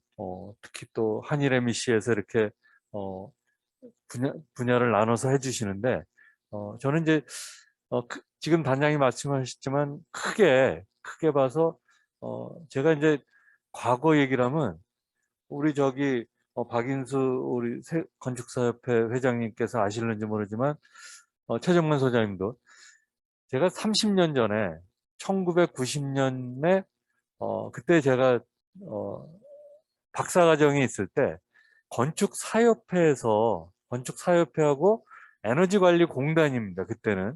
특히 또 한일 MEC에서 이렇게 분야를 나눠서 해주시는데 저는 이제 지금 단장이 말씀하셨지만 크게 봐서 제가 이제 과거 얘기를 하면 우리 저기 박인수 우리 건축사협회 회장님께서 아실는지 모르지만 최정만 소장님도 제가 30년 전에 1990년에 그때 제가 박사과정에 있을 때 건축사협회하고 에너지관리공단입니다. 그때는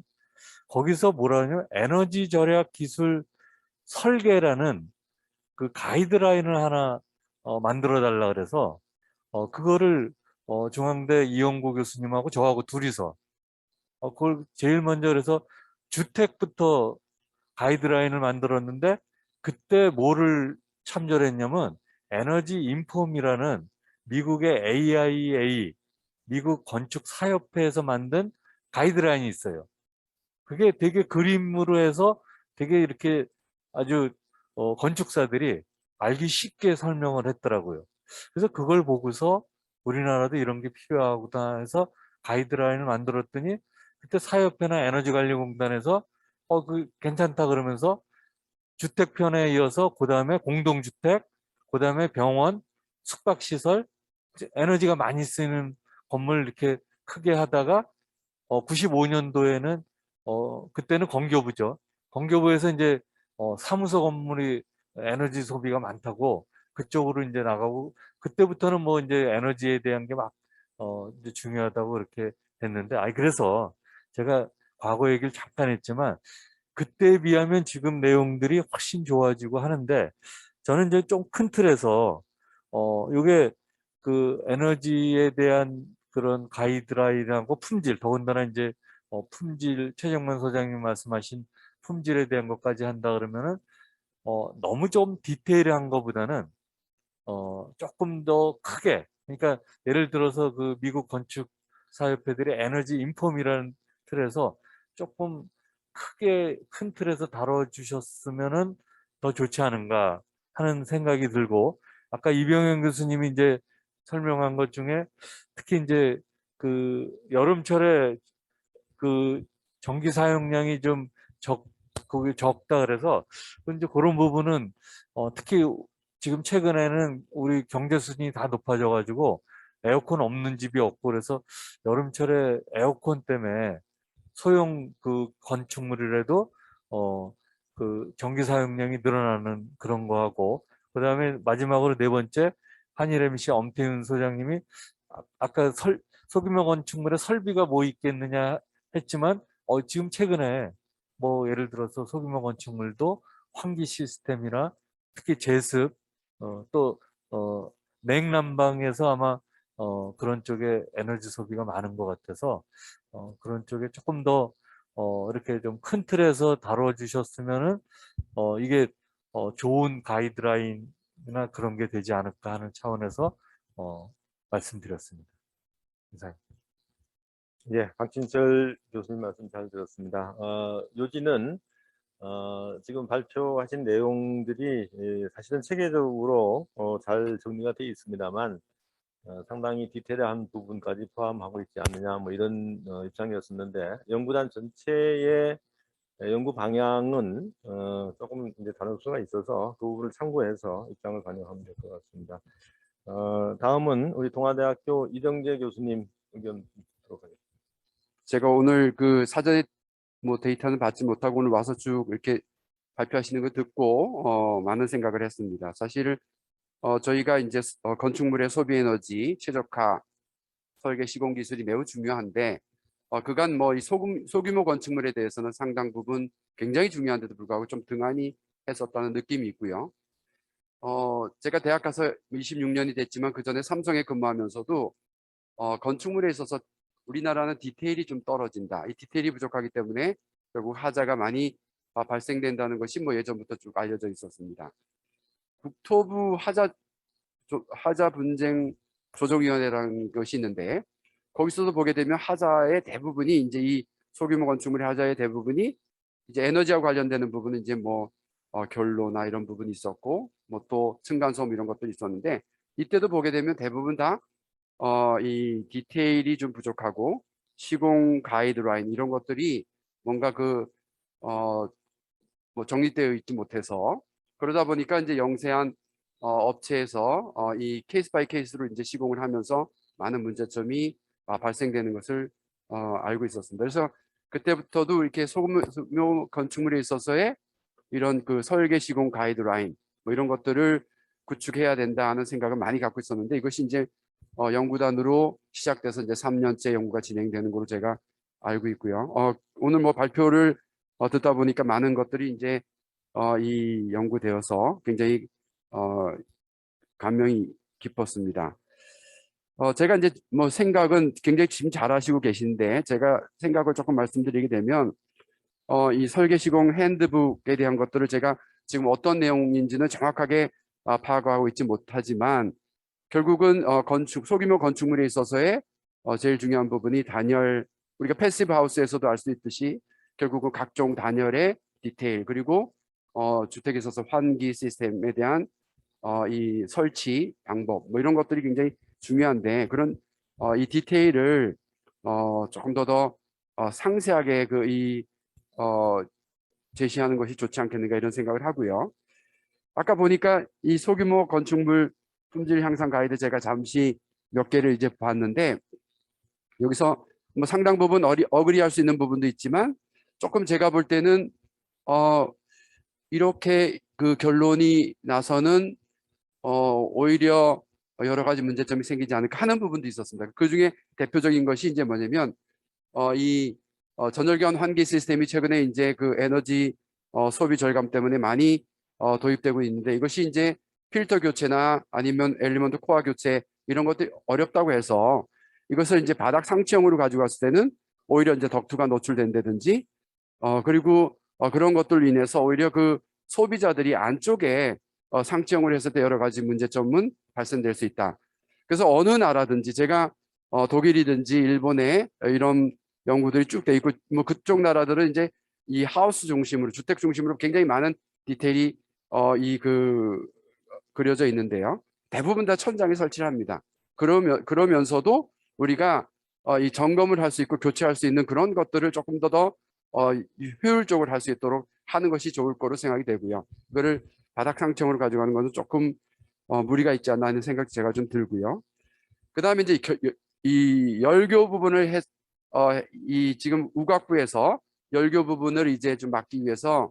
거기서 뭐라 하냐면 에너지 절약 기술 설계라는 그 가이드라인을 하나 만들어 달라 그래서 그거를 중앙대 이용구 교수님하고 저하고 둘이서 그걸 제일 먼저 그래서 주택부터 가이드라인을 만들었는데 그때 뭐를 참조를 했냐면 에너지 인폼이라는 미국의 AIA, 미국 건축사협회에서 만든 가이드라인이 있어요. 그게 되게 그림으로 해서 되게 이렇게 아주 건축사들이 알기 쉽게 설명을 했더라고요. 그래서 그걸 보고서 우리나라도 이런 게 필요하구나 해서 가이드라인을 만들었더니 그때 사협회나 에너지관리공단에서 그 괜찮다 그러면서 주택편에 이어서 그 다음에 공동주택, 그 다음에 병원, 숙박시설, 에너지가 많이 쓰이는 건물 이렇게 크게 하다가 95년도에는 그때는 건교부죠. 건교부에서 이제 사무소 건물이 에너지 소비가 많다고 그쪽으로 이제 나가고 그때부터는 뭐 이제 에너지에 대한 게 막 이제 중요하다고 그렇게 됐는데 그래서 제가 과거 얘기를 잠깐 했지만 그때에 비하면 지금 내용들이 훨씬 좋아지고 하는데 저는 이제 좀 큰 틀에서 요게 그 에너지에 대한 그런 가이드라인하고 품질 더군다나 이제 품질 최정만 소장님 말씀하신 품질에 대한 것까지 한다 그러면은 너무 좀 디테일한 것보다는 조금 더 크게 그러니까 예를 들어서 그 미국 건축 사협회들이 에너지 인폼이라는 틀에서 조금 크게 큰 틀에서 다뤄주셨으면은 더 좋지 않은가 하는 생각이 들고 아까 이병현 교수님이 이제 설명한 것 중에 특히 이제 그 여름철에 그 전기 사용량이 좀 그게 적다 그래서 이제 그런 부분은 특히 지금 최근에는 우리 경제 수준이 다 높아져 가지고 에어컨 없는 집이 없고 그래서 여름철에 에어컨 때문에 소형 그 건축물이라도 그 전기 사용량이 늘어나는 그런 거하고 그다음에 마지막으로 네 번째 한일 MC 엄태윤 소장님이 아까 소규모 건축물에 설비가 뭐 있겠느냐 했지만 지금 최근에 뭐 예를 들어서 소규모 건축물도 환기 시스템이나 특히 제습 또 냉난방에서 아마 그런 쪽에 에너지 소비가 많은 것 같아서 그런 쪽에 조금 더 이렇게 좀 큰 틀에서 다뤄주셨으면은 이게 좋은 가이드라인이나 그런 게 되지 않을까 하는 차원에서 말씀드렸습니다. 이상입니다. 예, 박진철 교수님 말씀 잘 들었습니다. 요지는 지금 발표하신 내용들이 사실은 체계적으로 잘 정리가 되어 있습니다만 상당히 디테일한 부분까지 포함하고 있지 않느냐 뭐 이런 입장이었었는데 연구단 전체의 연구 방향은 조금 이제 다를 수가 있어서 그 부분을 참고해서 입장을 반영하면 될 것 같습니다. 다음은 우리 동아대학교 이정재 교수님 의견 듣도록 하겠습니다. 제가 오늘 그 사전에 뭐 데이터는 받지 못하고 오늘 와서 쭉 이렇게 발표하시는 거 듣고 많은 생각을 했습니다. 사실 저희가 이제 건축물의 소비 에너지 최적화 설계 시공 기술이 매우 중요한데 그간 뭐 이 소규모 건축물에 대해서는 상당 부분 굉장히 중요한데도 불구하고 좀 등한히 했었다는 느낌이 있고요. 제가 대학 가서 26년이 됐지만 그 전에 삼성에 근무하면서도 건축물에 있어서 우리나라는 디테일이 좀 떨어진다. 이 디테일이 부족하기 때문에 결국 하자가 많이 발생된다는 것이 뭐 예전부터 쭉 알려져 있었습니다. 국토부 하자 분쟁 조정위원회라는 것이 있는데 거기서도 보게 되면 하자의 대부분이 이제 이 소규모 건축물의 하자의 대부분이 이제 에너지와 관련되는 부분은 이제 뭐 결로나 이런 부분이 있었고 뭐 또 층간소음 이런 것도 있었는데 이때도 보게 되면 대부분 다 이 디테일이 좀 부족하고 시공 가이드라인 이런 것들이 뭔가 뭐 정립되어 있지 못해서 그러다 보니까 이제 영세한 업체에서 이 케이스 바이 케이스로 이제 시공을 하면서 많은 문제점이 발생되는 것을 알고 있었습니다. 그래서 그때부터도 이렇게 소규모 건축물에 있어서의 이런 그 설계 시공 가이드라인 뭐 이런 것들을 구축해야 된다 하는 생각을 많이 갖고 있었는데 이것이 이제 연구단으로 시작돼서 이제 3년째 연구가 진행되는 걸로 제가 알고 있고요. 오늘 뭐 발표를 듣다 보니까 많은 것들이 이제 이 연구되어서 굉장히 감명이 깊었습니다. 제가 이제 뭐 생각은 굉장히 지금 잘 하시고 계신데 제가 생각을 조금 말씀드리게 되면 이 설계 시공 핸드북에 대한 것들을 제가 지금 어떤 내용인지는 정확하게 파악하고 있지 못하지만 결국은 소규모 건축물에 있어서의 제일 중요한 부분이 단열, 우리가 패시브 하우스에서도 알 수 있듯이 결국은 각종 단열의 디테일, 그리고 주택에 있어서 환기 시스템에 대한 이 설치 방법, 뭐 이런 것들이 굉장히 중요한데, 그런 이 디테일을 조금 더 상세하게 제시하는 것이 좋지 않겠는가 이런 생각을 하고요. 아까 보니까 이 소규모 건축물 품질 향상 가이드 제가 잠시 몇 개를 이제 봤는데, 여기서 뭐 상당 부분 어그리할 수 있는 부분도 있지만 조금 제가 볼 때는 이렇게 그 결론이 나서는 오히려 여러 가지 문제점이 생기지 않을까 하는 부분도 있었습니다. 그 중에 대표적인 것이 이제 뭐냐면 이 전열기관 환기 시스템이 최근에 이제 그 에너지 소비 절감 때문에 많이 도입되고 있는데, 이것이 이제 필터 교체나 아니면 엘리먼트 코어 교체 이런 것들이 어렵다고 해서 이것을 이제 바닥 상층형으로 가지고 갔을 때는 오히려 이제 덕트가 노출된다든지 그리고 그런 것들로 인해서 오히려 그 소비자들이 안쪽에 상층형으로 했을 때 여러 가지 문제점은 발생될 수 있다. 그래서 어느 나라든지 제가 독일이든지 일본에 이런 연구들이 쭉 돼 있고, 뭐 그쪽 나라들은 이제 이 하우스 중심으로, 주택 중심으로 굉장히 많은 디테일이 그려져 있는데요. 대부분 다 천장에 설치를 합니다. 그러면서도 우리가 이 점검을 할 수 있고 교체할 수 있는 그런 것들을 조금 더 효율적으로 할 수 있도록 하는 것이 좋을 거로 생각이 되고요. 그거를 바닥 상층으로 가져가는 것은 조금 무리가 있지 않나 하는 생각이 제가 좀 들고요. 그 다음에 이제 이 열교 부분을 지금 우각부에서 열교 부분을 이제 좀 막기 위해서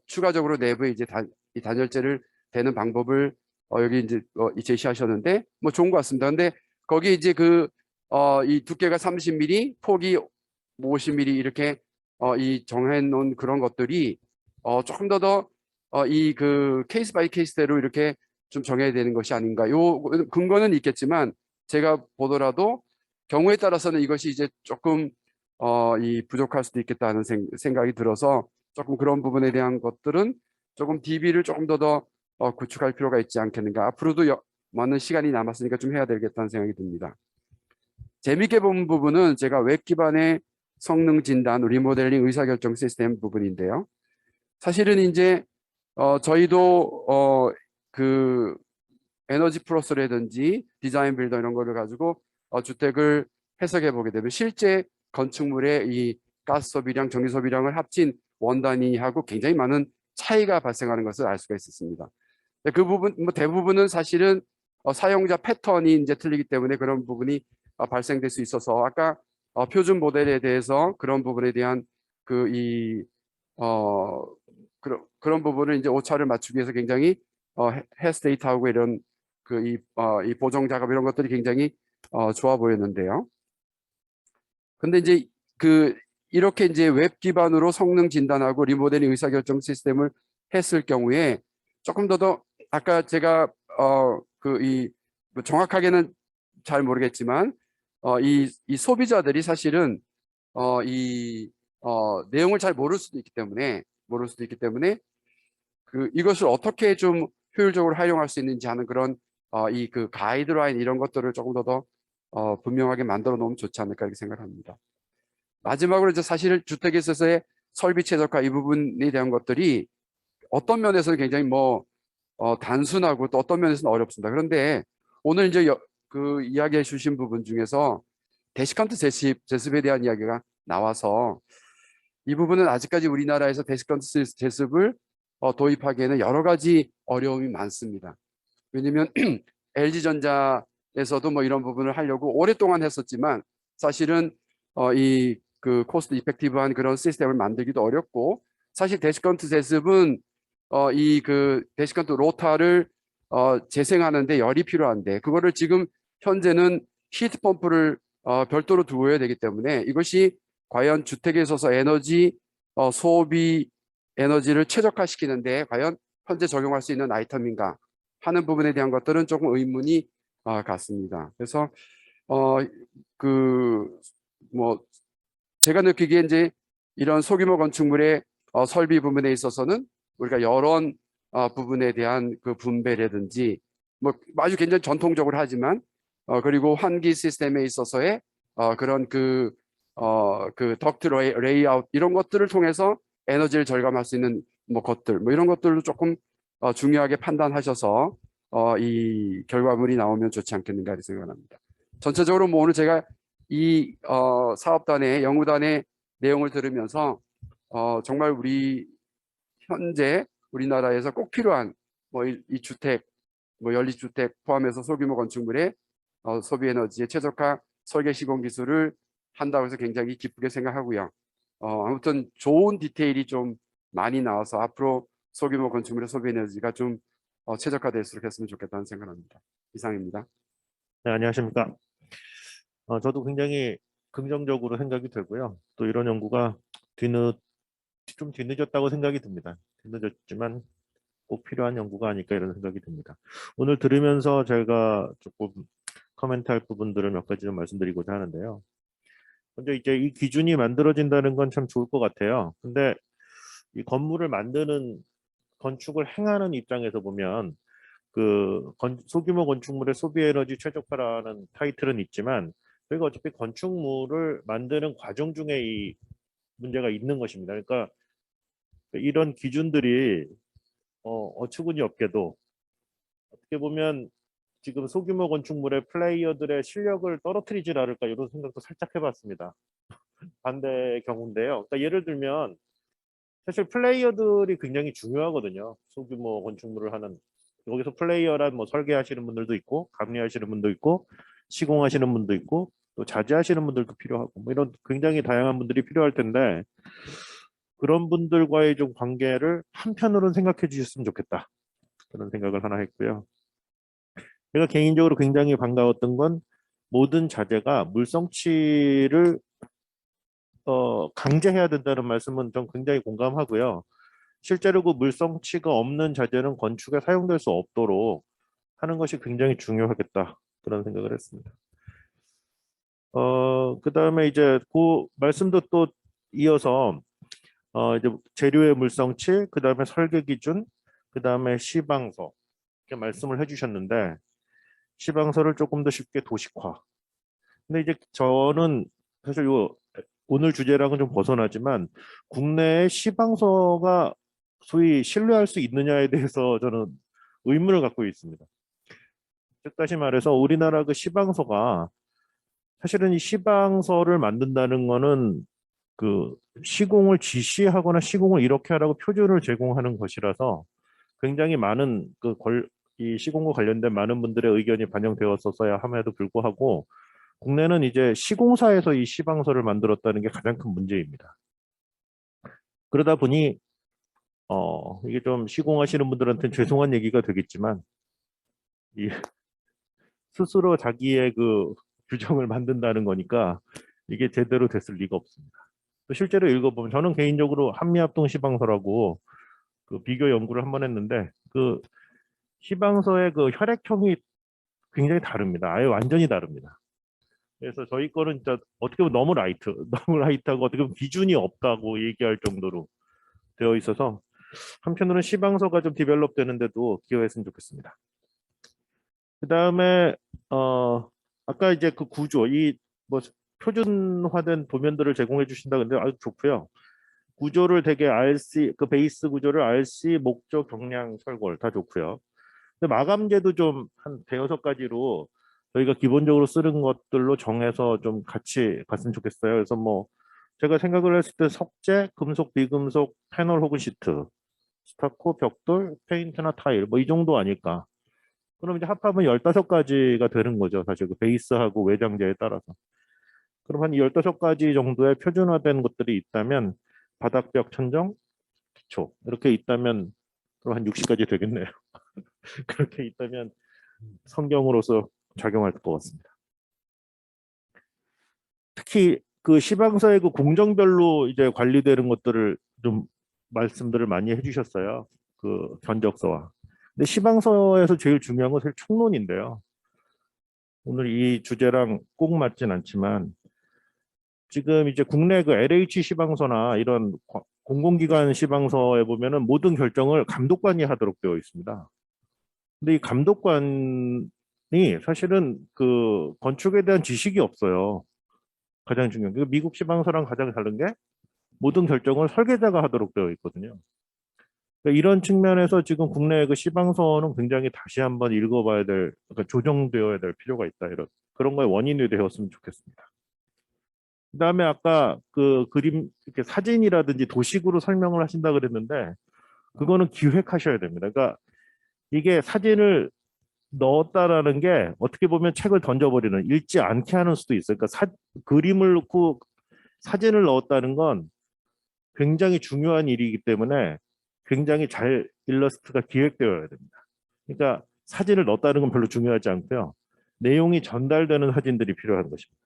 추가적으로 내부에 이제 이 단열재를 대는 방법을 여기 이제 제시하셨는데 뭐 좋은 것 같습니다. 근데 거기 이제 이 두께가 30mm, 폭이 50mm 이렇게 이 정해놓은 그런 것들이 조금 더 이 케이스 바이 케이스대로 이렇게 좀 정해야 되는 것이 아닌가. 요 근거는 있겠지만 제가 보더라도 경우에 따라서는 이것이 이제 조금 이 부족할 수도 있겠다는 생각이 들어서 조금 그런 부분에 대한 것들은 조금 DB를 조금 더 구축할 필요가 있지 않겠는가. 앞으로도 많은 시간이 남았으니까 좀 해야 되겠다는 생각이 듭니다. 재밌게 본 부분은 제가 웹 기반의 성능 진단, 리모델링, 의사결정 시스템 부분인데요. 사실은 이제 저희도 그 에너지 플러스라든지 디자인 빌더 이런 거를 가지고 주택을 해석해 보게 되면 실제 건축물의 이 가스 소비량, 전기 소비량을 합친 원단위하고 굉장히 많은 차이가 발생하는 것을 알 수가 있었습니다. 그 부분, 뭐 대부분은 사실은 사용자 패턴이 이제 틀리기 때문에 그런 부분이 발생될 수 있어서 아까 표준 모델에 대해서 그런 부분에 대한 그런 부분을 이제 오차를 맞추기 위해서 굉장히 헬스 데이터하고 이런 이 보정 작업 이런 것들이 굉장히 좋아 보였는데요. 근데 이제 이렇게 이제 웹 기반으로 성능 진단하고 리모델링 의사결정 시스템을 했을 경우에 조금 더 아까 제가 뭐 정확하게는 잘 모르겠지만 이 소비자들이 사실은 내용을 잘 모를 수도 있기 때문에 이것을 어떻게 좀 효율적으로 활용할 수 있는지 하는 그런 가이드라인 이런 것들을 조금 더 분명하게 만들어 놓으면 좋지 않을까 이렇게 생각합니다. 마지막으로 이제 사실 주택에 있어서의 설비 최적화 이 부분에 대한 것들이 어떤 면에서는 굉장히 단순하고 또 어떤 면에서는 어렵습니다. 그런데 오늘 이제 이야기해 주신 부분 중에서 데시컨트 제습에 대한 이야기가 나와서 이 부분은 아직까지 우리나라에서 데시컨트 제습을 도입하기에는 여러 가지 어려움이 많습니다. 왜냐하면 LG전자에서도 뭐 이런 부분을 하려고 오랫동안 했었지만 사실은 코스트 이펙티브한 그런 시스템을 만들기도 어렵고, 사실 데시컨트 제습은 데시컨트 로타를 재생하는데 열이 필요한데 그거를 지금 현재는 히트 펌프를 별도로 두어야 되기 때문에 이것이 과연 주택에 있어서 에너지 소비 에너지를 최적화시키는데 과연 현재 적용할 수 있는 아이템인가 하는 부분에 대한 것들은 조금 의문이 같습니다. 그래서 제가 느끼기에 이제 이런 소규모 건축물의 설비 부분에 있어서는 우리가 이런 부분에 대한 그 분배라든지 뭐 아주 굉장히 전통적으로 하지만 그리고 환기 시스템에 있어서의 그런 그 덕트 레이아웃 이런 것들을 통해서 에너지를 절감할 수 있는 뭐 것들 뭐 이런 것들도 조금 중요하게 판단하셔서 이 결과물이 나오면 좋지 않겠는가 이렇게 생각합니다. 전체적으로 뭐 오늘 제가 이 사업단의 연구단의 내용을 들으면서 정말 우리 현재 우리나라에서 꼭 필요한 뭐 이 주택, 뭐 연립주택 포함해서 소규모 건축물의 소비 에너지에 최적화 설계 시공 기술을 한다고 해서 굉장히 기쁘게 생각하고요. 아무튼 좋은 디테일이 좀 많이 나와서 앞으로 소규모 건축물의 소비 에너지가 좀 최적화될수록 했으면 좋겠다는 생각합니다. 이상입니다. 네, 안녕하십니까. 저도 굉장히 긍정적으로 생각이 되고요. 또 이런 연구가 좀 뒤늦었다고 생각이 듭니다. 뒤늦었지만 꼭 필요한 연구가 아닐까 이런 생각이 듭니다. 오늘 들으면서 제가 조금 코멘트할 부분들을 몇 가지 좀 말씀드리고자 하는데요. 먼저 이제 이 기준이 만들어진다는 건 참 좋을 것 같아요. 근데 이 건물을 만드는 건축을 행하는 입장에서 보면 소규모 건축물의 소비 에너지 최적화라는 타이틀은 있지만 저희가 어차피 건축물을 만드는 과정 중에 이 문제가 있는 것입니다. 그러니까 이런 기준들이 어처구니 없게도 어떻게 보면 지금 소규모 건축물의 플레이어들의 실력을 떨어뜨리지 않을까 이런 생각도 살짝 해봤습니다. 반대의 경우인데요. 그러니까 예를 들면 사실 플레이어들이 굉장히 중요하거든요. 소규모 건축물을 하는 여기서 플레이어란 뭐 설계하시는 분들도 있고 감리하시는 분도 있고 시공하시는 분도 있고 또 자재하시는 분들도 필요하고 뭐 이런 굉장히 다양한 분들이 필요할 텐데 그런 분들과의 좀 관계를 한편으로는 생각해 주셨으면 좋겠다. 그런 생각을 하나 했고요. 제가 개인적으로 굉장히 반가웠던 건 모든 자재가 물성치를 강제해야 된다는 말씀은 전 굉장히 공감하고요. 실제로 그 물성치가 없는 자재는 건축에 사용될 수 없도록 하는 것이 굉장히 중요하겠다. 그런 생각을 했습니다. 그다음에 이제 그 말씀도 또 이어서 이제 재료의 물성치, 그다음에 설계 기준, 그다음에 시방서 이렇게 말씀을 해주셨는데 시방서를 조금 더 쉽게 도식화. 근데 이제 저는 사실 오늘 주제랑은 좀 벗어나지만 국내의 시방서가 소위 신뢰할 수 있느냐에 대해서 저는 의문을 갖고 있습니다. 즉 다시 말해서 우리나라 그 시방서가 사실은 이 시방서를 만든다는 거는 그 시공을 지시하거나 시공을 이렇게 하라고 표준을 제공하는 것이라서 굉장히 많은 이 시공과 관련된 많은 분들의 의견이 반영되었었어야 함에도 불구하고 국내는 이제 시공사에서 이 시방서를 만들었다는 게 가장 큰 문제입니다. 그러다 보니 이게 좀 시공하시는 분들한테는 죄송한 얘기가 되겠지만 이 스스로 자기의 그 규정을 만든다는 거니까 이게 제대로 됐을 리가 없습니다. 또 실제로 읽어보면 저는 개인적으로 한미합동 시방서라고 그 비교 연구를 한번 했는데 그 시방서의 그 혈액형이 굉장히 다릅니다. 아예 완전히 다릅니다. 그래서 저희 거는 진짜 어떻게 보면 너무 너무 라이트하고 어떻게 보면 기준이 없다고 얘기할 정도로 되어 있어서 한편으로는 시방서가 좀 디벨롭 되는데도 기여했으면 좋겠습니다. 그 다음에 아까 이제 그 구조 이 뭐 표준화된 도면들을 제공해 주신다 근데 아주 좋고요. 구조를 되게 RC 그 베이스 구조를 RC 목적 경량 철골 다 좋고요. 근데 마감재도 좀 한 대여섯 가지로 저희가 기본적으로 쓰는 것들로 정해서 좀 같이 갔으면 좋겠어요. 그래서 뭐 제가 생각을 했을 때 석재, 금속, 비금속, 패널 혹은 시트, 스타코, 벽돌, 페인트나 타일 뭐 이 정도 아닐까. 그럼 이제 합하면 15가지가 되는 거죠. 사실 그 베이스하고 외장재에 따라서. 그럼 한 15가지 정도의 표준화된 것들이 있다면 바닥벽, 천정, 기초 이렇게 있다면 그럼 한 60가지 되겠네요. 그렇게 있다면 성경으로서 작용할 것 같습니다. 특히 그 시방서의 그 공정별로 이제 관리되는 것들을 좀 말씀들을 많이 해주셨어요. 그 견적서와. 근데 시방서에서 제일 중요한 것은 총론인데요. 오늘 이 주제랑 꼭 맞진 않지만 지금 이제 국내 그 LH 시방서나 이런 공공기관 시방서에 보면은 모든 결정을 감독관이 하도록 되어 있습니다. 근데 이 감독관이 사실은 그 건축에 대한 지식이 없어요. 가장 중요한 게 미국 시방서랑 가장 다른 게 모든 결정을 설계자가 하도록 되어 있거든요. 그러니까 이런 측면에서 지금 국내의 그 시방서는 굉장히 다시 한번 읽어봐야 될, 그러니까 조정되어야 될 필요가 있다. 이런 그런 거에 원인이 되었으면 좋겠습니다. 그다음에 아까 그 그림 이렇게 사진이라든지 도식으로 설명을 하신다 그랬는데 그거는 기획하셔야 됩니다. 그러니까 이게 사진을 넣었다라는 게 어떻게 보면 책을 던져버리는 읽지 않게 하는 수도 있어요. 그러니까 그림을 넣고 사진을 넣었다는 건 굉장히 중요한 일이기 때문에 굉장히 잘 일러스트가 기획되어야 됩니다. 그러니까 사진을 넣었다는 건 별로 중요하지 않고요. 내용이 전달되는 사진들이 필요한 것입니다.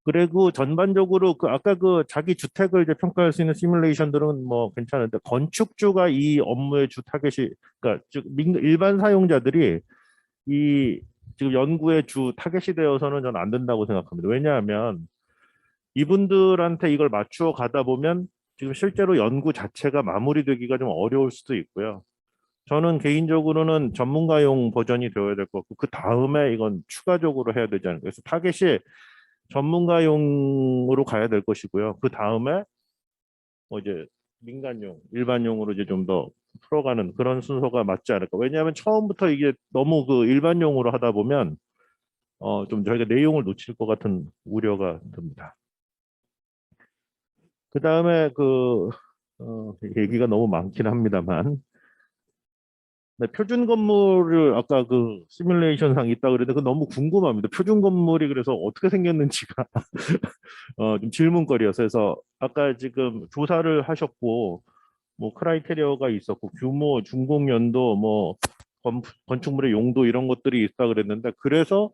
그리고 전반적으로 그 아까 그 자기 주택을 이제 평가할 수 있는 시뮬레이션들은 뭐 괜찮은데 건축주가 이 업무의 주 타겟이 그러니까 즉 일반 사용자들이 이 지금 연구의 주 타겟이 되어서는 저는 안 된다고 생각합니다. 왜냐하면 이분들한테 이걸 맞추어 가다 보면 지금 실제로 연구 자체가 마무리되기가 좀 어려울 수도 있고요. 저는 개인적으로는 전문가용 버전이 되어야 될 것 같고 그 다음에 이건 추가적으로 해야 되지 않을까. 그래서 타겟이 전문가용으로 가야 될 것이고요. 그 다음에 뭐 이제 민간용, 일반용으로 이제 좀 더 풀어가는 그런 순서가 맞지 않을까. 왜냐하면 처음부터 이게 너무 그 일반용으로 하다 보면 좀 저희가 내용을 놓칠 것 같은 우려가 듭니다. 그 다음에 얘기가 너무 많긴 합니다만 네, 표준 건물을 아까 그 시뮬레이션상 있다 그랬는데 그 너무 궁금합니다. 표준 건물이 그래서 어떻게 생겼는지가 좀 질문거리여서 그래서 아까 지금 조사를 하셨고 뭐 크라이테리어가 있었고 규모, 준공 연도, 뭐 건축물의 용도 이런 것들이 있다 그랬는데 그래서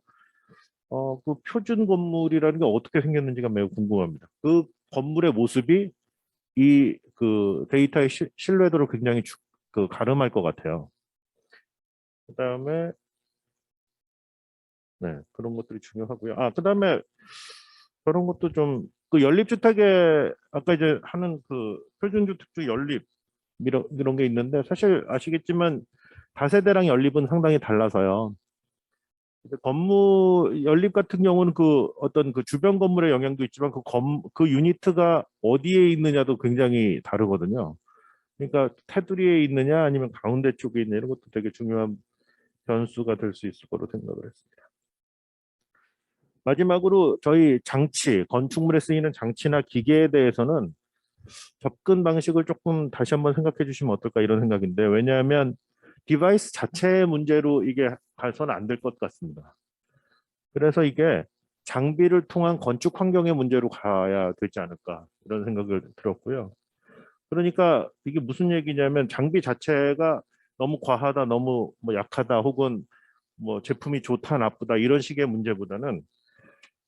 그 표준 건물이라는 게 어떻게 생겼는지가 매우 궁금합니다. 그 건물의 모습이 이 그 데이터의 신뢰도를 굉장히 가름할 것 같아요. 그다음에 네, 그런 것들이 중요하고요. 그다음에 그런 것도 좀 그 연립주택에 아까 이제 하는 그 표준주택주 연립 이런 게 있는데 사실 아시겠지만 다세대랑 연립은 상당히 달라서요. 건물 연립 같은 경우는 그 어떤 그 주변 건물의 영향도 있지만 그 유니트가 어디에 있느냐도 굉장히 다르거든요. 그러니까 테두리에 있느냐 아니면 가운데 쪽에 있느냐 이런 것도 되게 중요한 변수가 될 수 있을 거로 생각을 했습니다. 마지막으로 저희 장치, 건축물에 쓰이는 장치나 기계에 대해서는 접근 방식을 조금 다시 한번 생각해 주시면 어떨까 이런 생각인데 왜냐하면 디바이스 자체의 문제로 이게 가서는 안 될 것 같습니다. 그래서 이게 장비를 통한 건축 환경의 문제로 가야 되지 않을까 이런 생각을 들었고요. 그러니까 이게 무슨 얘기냐면 장비 자체가 너무 과하다, 너무 뭐 약하다, 혹은 뭐 제품이 좋다, 나쁘다 이런 식의 문제보다는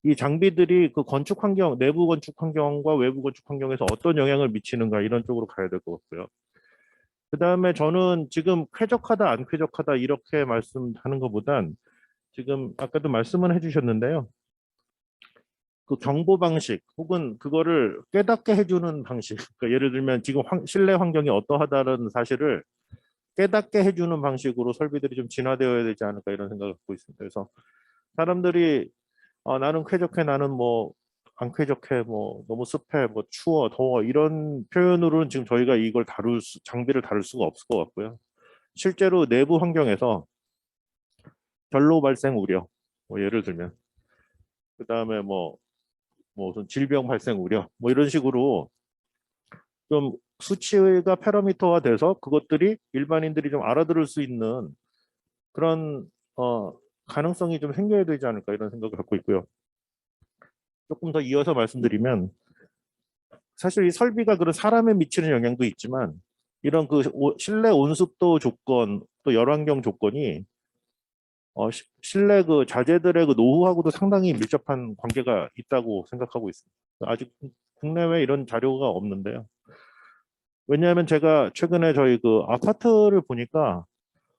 이 장비들이 그 건축 환경, 내부 건축 환경과 외부 건축 환경에서 어떤 영향을 미치는가 이런 쪽으로 가야 될 것 같고요. 그 다음에 저는 지금 쾌적하다, 안 쾌적하다 이렇게 말씀하는 것보단 지금 아까도 말씀은 해주셨는데요. 그 경보 방식 혹은 그거를 깨닫게 해주는 방식. 그러니까 예를 들면 지금 실내 환경이 어떠하다는 사실을 깨닫게 해주는 방식으로 설비들이 좀 진화되어야 되지 않을까 이런 생각을 갖고 있습니다. 그래서 사람들이 나는 쾌적해, 나는 뭐 안 쾌적해, 뭐 너무 습해, 뭐 추워, 더워 이런 표현으로는 지금 저희가 이걸 장비를 다룰 수가 없을 것 같고요. 실제로 내부 환경에서 결로 발생 우려, 뭐 예를 들면 그 다음에 뭐 무슨 질병 발생 우려, 뭐 이런 식으로 좀 수치가 패러미터화 돼서 그것들이 일반인들이 좀 알아들을 수 있는 그런 가능성이 좀 생겨야 되지 않을까 이런 생각을 갖고 있고요. 조금 더 이어서 말씀드리면 사실 이 설비가 그런 사람에 미치는 영향도 있지만 이런 그 실내 온습도 조건 또 열환경 조건이 실내 그 자재들의 그 노후하고도 상당히 밀접한 관계가 있다고 생각하고 있습니다. 아직 국내외 이런 자료가 없는데요. 왜냐하면 제가 최근에 저희 그 아파트를 보니까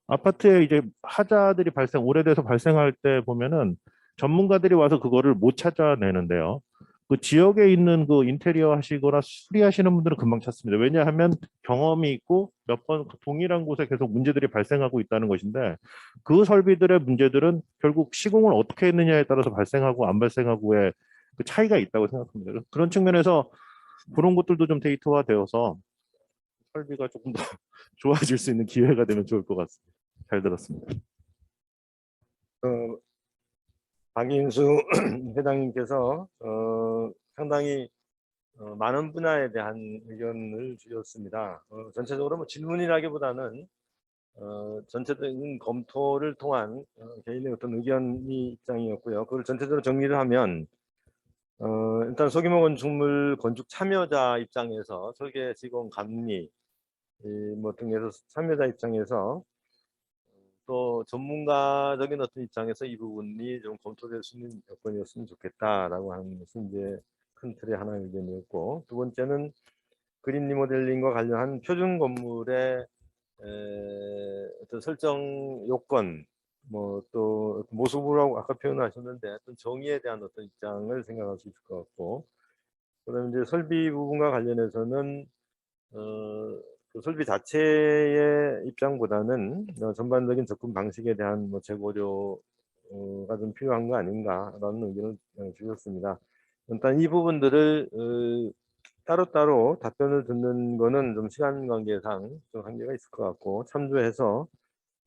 아파트에 이제 하자들이 오래돼서 발생할 때 보면은 전문가들이 와서 그거를 못 찾아내는데요. 그 지역에 있는 그 인테리어 하시거나 수리하시는 분들은 금방 찾습니다. 왜냐하면 경험이 있고 몇 번 동일한 곳에 계속 문제들이 발생하고 있다는 것인데 그 설비들의 문제들은 결국 시공을 어떻게 했느냐에 따라서 발생하고 안 발생하고의 그 차이가 있다고 생각합니다. 그런 측면에서 그런 것들도 좀 데이터화되어서 설비가 조금 더 좋아질 수 있는 기회가 되면 좋을 것 같습니다. 잘 들었습니다. 박인수 회장님께서 상당히 많은 분야에 대한 의견을 주셨습니다. 전체적으로 뭐 질문이라기보다는 전체적인 검토를 통한 개인의 어떤 의견이 입장이었고요. 그걸 전체적으로 정리를 하면 일단 소규모 건축물 건축 참여자 입장에서 설계 시공 감리 뭐 등에서 참여자 입장에서 또 전문가적인 어떤 입장에서 이 부분이 좀 검토될 수 있는 여건이었으면 좋겠다라고 하는 것은 이제 큰 틀의 하나의 의견이었고, 두 번째는 그린 리모델링과 관련한 표준 건물의 어떤 설정 요건, 뭐 또 모습이라고 아까 표현하셨는데 어떤 정의에 대한 어떤 입장을 생각할 수 있을 것 같고, 그다음에 이제 설비 부분과 관련해서는 그 설비 자체의 입장보다는 전반적인 접근 방식에 대한 뭐 재고려가 좀 필요한 거 아닌가라는 의견을 주셨습니다. 일단 이 부분들을 따로따로 답변을 듣는 거는 좀 시간 관계상 좀 한계가 있을 것 같고, 참조해서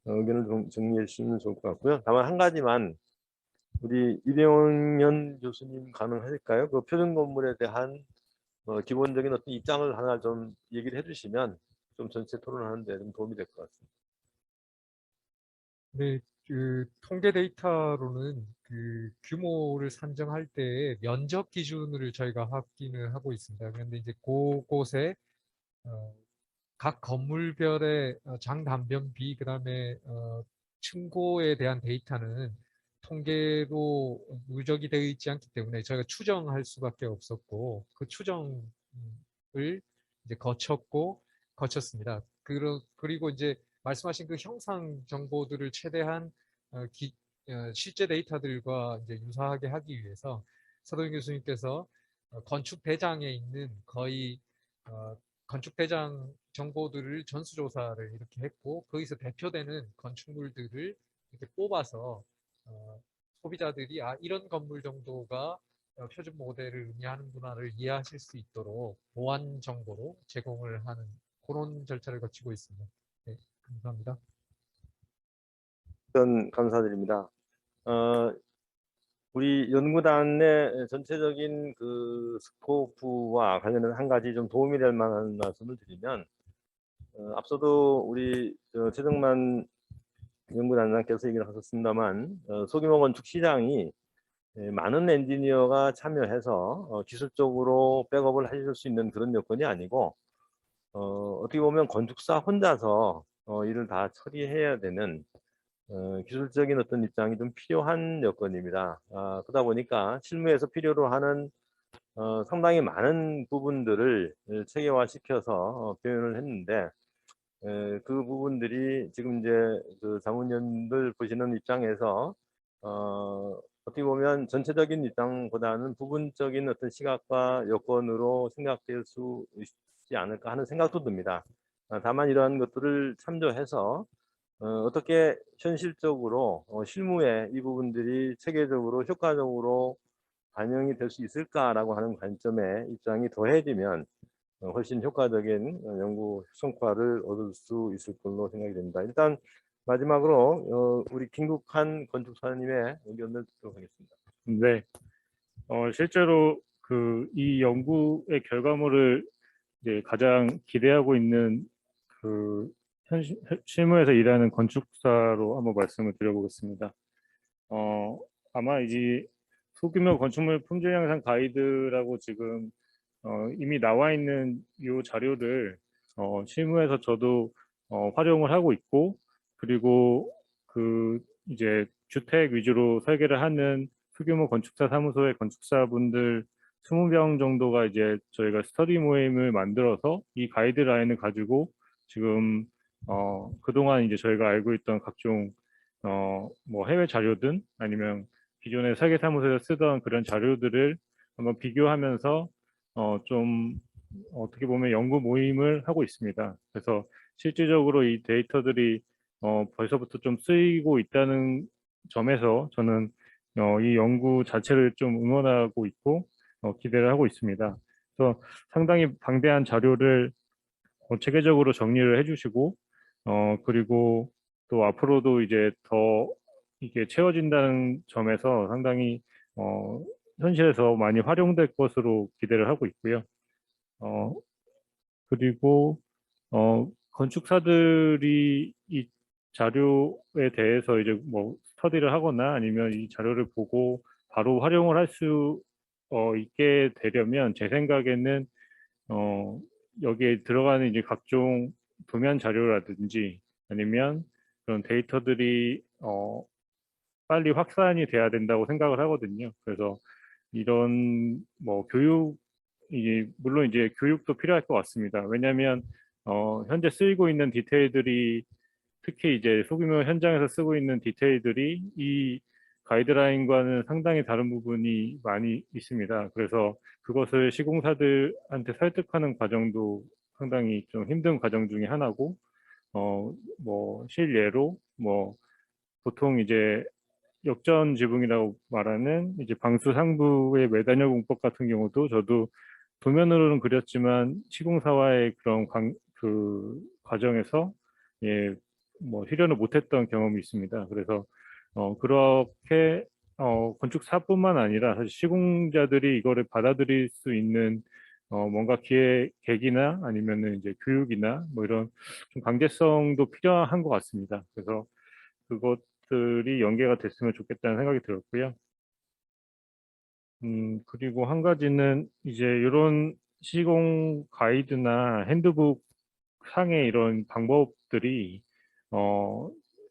의견을 좀 정리해 주시면 좋을 것 같고요. 다만 한 가지만 우리 이병현 교수님 가능하실까요? 그 표준 건물에 대한 기본적인 어떤 입장을 하나 좀 얘기를 해주시면 좀 전체 토론하는데 좀 도움이 될 것 같습니다. 네, 그 통계 데이터로는 그 규모를 산정할 때 면적 기준을 저희가 확인을 하고 있습니다. 그런데 이제 그곳에 각 건물별의 장단변비, 그다음에 층고에 대한 데이터는 통계로 누적이 되어 있지 않기 때문에 저희가 추정할 수밖에 없었고, 그 추정을 이제 거쳤습니다. 그리고 이제 말씀하신 그 형상 정보들을 최대한 실제 데이터들과 이제 유사하게 하기 위해서 서도윤 교수님께서 건축 대장에 있는 거의 건축 대장 정보들을 전수조사를 이렇게 했고, 거기서 대표되는 건축물들을 이렇게 뽑아서 소비자들이 이런 건물 정도가 표준 모델을 의미하는구나를 이해하실 수 있도록 보완 정보로 제공을 하는 그런 절차를 거치고 있습니다. 네, 감사합니다. 감사드립니다. 우리 연구단의 전체적인 그 스코프와 관련해서 한 가지 좀 도움이 될 만한 말씀을 드리면, 앞서도 우리 최정만 연구단장께서 얘기를 하셨습니다만, 소규모 건축 시장이 많은 엔지니어가 참여해서 기술적으로 백업을 하실 수 있는 그런 여건이 아니고, 어떻게 보면 건축사 혼자서 일을 다 처리해야 되는 기술적인 어떤 입장이 좀 필요한 여건입니다. 그러다 보니까 실무에서 필요로 하는 상당히 많은 부분들을 체계화시켜서 표현을 했는데, 그 부분들이 지금 이제 그 자문위원들 보시는 입장에서 어떻게 보면 전체적인 입장보다는 부분적인 어떤 시각과 여건으로 생각될 수 있지 않을까 하는 생각도 듭니다. 다만 이러한 것들을 참조해서 어떻게 현실적으로 실무에 이 부분들이 체계적으로 효과적으로 반영이 될 수 있을까라고 하는 관점에 입장이 더해지면 훨씬 효과적인 연구 성과를 얻을 수 있을 걸로 생각이 됩니다. 일단 마지막으로 우리 김국한 건축사님의 의견을 듣도록 하겠습니다. 네, 실제로 이 연구의 결과물을 이제 가장 기대하고 있는 실무에서 일하는 건축사로 한번 말씀을 드려보겠습니다. 아마 이제 소규모 건축물 품질 향상 가이드라고 지금 이미 나와 있는 이 자료들 실무에서 저도 활용을 하고 있고, 그리고 이제 주택 위주로 설계를 하는 소규모 건축사 사무소의 건축사분들 20명 정도가 이제 저희가 스터디 모임을 만들어서 이 가이드라인을 가지고 지금 그동안 이제 저희가 알고 있던 각종 뭐 해외 자료든 아니면 기존의 설계 사무소에서 쓰던 그런 자료들을 한번 비교하면서 좀 어떻게 보면 연구 모임을 하고 있습니다. 그래서 실질적으로 이 데이터들이 벌써부터 좀 쓰이고 있다는 점에서 저는 이 연구 자체를 좀 응원하고 있고 기대를 하고 있습니다. 그래서 상당히 방대한 자료를 체계적으로 정리를 해주시고 그리고 또 앞으로도 이제 더 이게 채워진다는 점에서 상당히 현실에서 많이 활용될 것으로 기대를 하고 있고요. 그리고 건축사들이 이 자료에 대해서 이제 뭐 스터디를 하거나 아니면 이 자료를 보고 바로 활용을 할 수 있게 되려면 제 생각에는 여기에 들어가는 이제 각종 도면 자료라든지 아니면 그런 데이터들이 빨리 확산이 돼야 된다고 생각을 하거든요. 그래서 이런 뭐 이게 물론 이제 교육도 필요할 것 같습니다. 왜냐하면 현재 쓰이고 있는 디테일들이 특히 이제 소규모 현장에서 쓰고 있는 디테일들이 이 가이드라인과는 상당히 다른 부분이 많이 있습니다. 그래서 그것을 시공사들한테 설득하는 과정도 상당히 좀 힘든 과정 중에 하나고, 뭐 실례로 뭐 보통 이제 역전 지붕이라고 말하는 이제 방수 상부의 매단열 공법 같은 경우도 저도 도면으로는 그렸지만 시공사와의 그런 그 과정에서 예, 뭐 실현을 못했던 경험이 있습니다. 그래서 그렇게 건축사뿐만 아니라 사실 시공자들이 이거를 받아들일 수 있는 뭔가 계기나 아니면은 이제 교육이나 뭐 이런 좀 강제성도 필요한 것 같습니다. 그래서 그것들이 연계가 됐으면 좋겠다는 생각이 들었고요. 그리고 한 가지는 이제 이런 시공 가이드나 핸드북 상의 이런 방법들이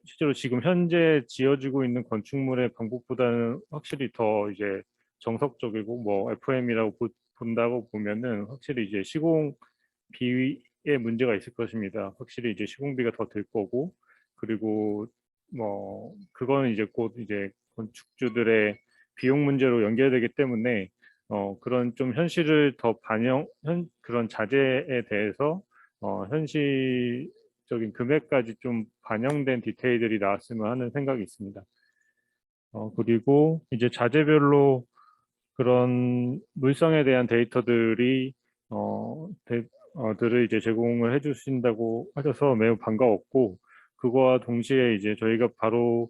실제로 지금 현재 지어지고 있는 건축물의 방법보다는 확실히 더 이제 정석적이고 뭐 FM이라고 본다고 보면은 확실히 이제 시공비에 문제가 있을 것입니다. 확실히 이제 시공비가 더 들 거고, 그리고 뭐 그거는 이제 곧 이제 건축주들의 비용 문제로 연결되기 때문에 그런 좀 현실을 더 그런 자재에 대해서 현실적인 금액까지 좀 반영된 디테일들이 나왔으면 하는 생각이 있습니다. 그리고 이제 자재별로 그런 물성에 대한 데이터들이 들을 이제 제공을 해주신다고 하셔서 매우 반가웠고, 그거와 동시에 이제 저희가 바로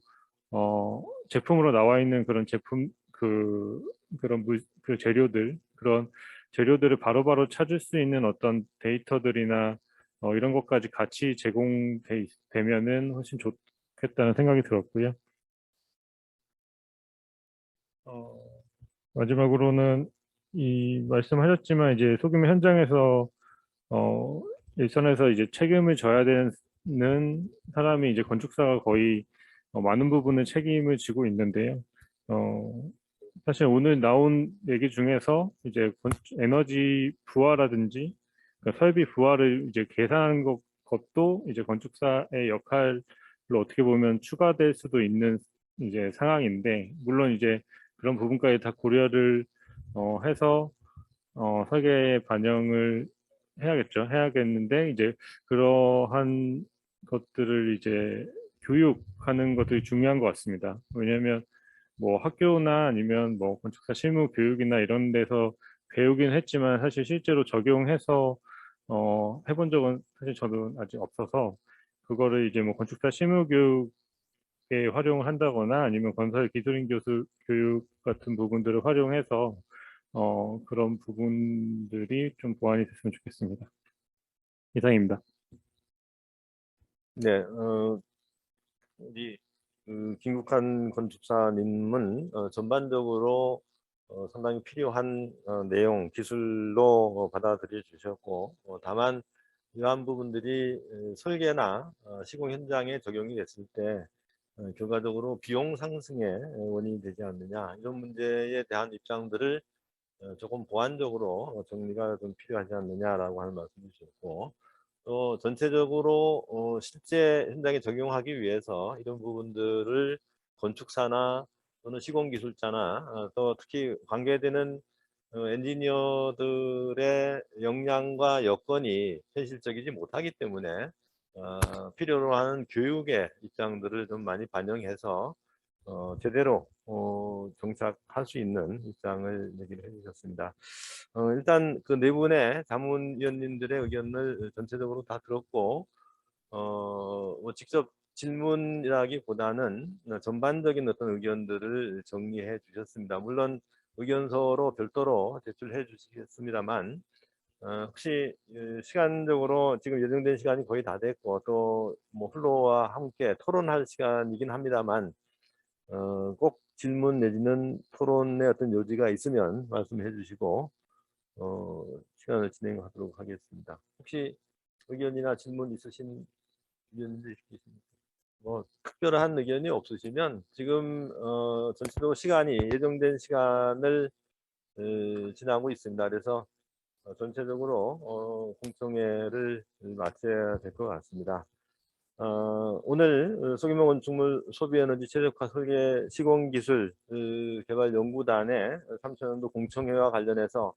제품으로 나와 있는 그런 그 재료들, 그런 재료들을 바로바로 찾을 수 있는 어떤 데이터들이나 이런 것까지 같이 제공되면은 훨씬 좋겠다는 생각이 들었고요. 마지막으로는 이 말씀하셨지만 이제 소규모 현장에서 일선에서 이제 책임을 져야 되는 사람이 이제 건축사가 거의 많은 부분의 책임을 지고 있는데요. 사실 오늘 나온 얘기 중에서 이제 에너지 부하라든지 그러니까 설비 부하를 이제 계산하는 것도 이제 건축사의 역할로 어떻게 보면 추가될 수도 있는 이제 상황인데, 물론 이제 그런 부분까지 다 고려를 해서 설계에 반영을 해야겠는데 이제 그러한 것들을 이제 교육하는 것들이 중요한 것 같습니다. 왜냐하면 뭐 학교나 아니면 뭐 건축사 실무 교육이나 이런 데서 배우긴 했지만 사실 실제로 적용해서 해본 적은 사실 저도 아직 없어서, 그거를 이제 뭐 건축사 실무 교육에 활용을 한다거나 아니면 건설 기술인 교수 교육 같은 부분들을 활용해서 그런 부분들이 좀 보완이 됐으면 좋겠습니다. 이상입니다. 네, 우리 김국환 건축사님은 전반적으로 상당히 필요한 내용, 기술로 받아들여 주셨고, 다만 이러한 부분들이 설계나 시공 현장에 적용이 됐을 때 결과적으로 비용 상승의 원인이 되지 않느냐, 이런 문제에 대한 입장들을 조금 보완적으로 정리가 좀 필요하지 않느냐라고 하는 말씀을 주셨고, 또 전체적으로 실제 현장에 적용하기 위해서 이런 부분들을 건축사나 또는 시공기술자나 또 특히 관계되는 엔지니어들의 역량과 여건이 현실적이지 못하기 때문에 필요로 하는 교육의 입장들을 좀 많이 반영해서 제대로 정착할 수 있는 입장을 얘기를 해주셨습니다. 일단 그 네 분의 자문위원님들의 의견을 전체적으로 다 들었고, 뭐 직접 질문이라기보다는 전반적인 어떤 의견들을 정리해 주셨습니다. 물론 의견서로 별도로 제출해 주시겠습니다만, 혹시 시간적으로 지금 예정된 시간이 거의 다 됐고, 또 뭐 플로어와 함께 토론할 시간이긴 합니다만, 꼭 질문 내지는 토론의 어떤 요지가 있으면 말씀해 주시고, 시간을 진행하도록 하겠습니다. 혹시 의견이나 질문 있으신 의견들 있으십니까? 뭐 특별한 의견이 없으시면 지금 전체적으로 시간이 예정된 시간을 지나고 있습니다. 그래서 전체적으로 공청회를 마쳐야 될 것 같습니다. 오늘 소규모 건축물 소비에너지 최적화 설계 시공기술 개발 연구단의 3천년도 공청회와 관련해서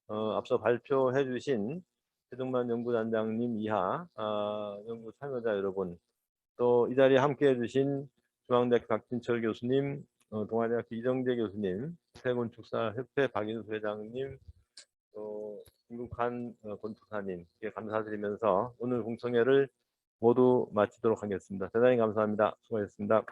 앞서 발표해 주신 최동만 연구단장님 이하 연구 참여자 여러분, 또 이 자리에 함께 해주신 중앙대학교 박진철 교수님, 동아대학교 이정재 교수님, 세건축사협회 박인수 회장님, 또 김국환 건축사님께 감사드리면서 오늘 공청회를 모두 마치도록 하겠습니다. 대단히 감사합니다. 수고하셨습니다.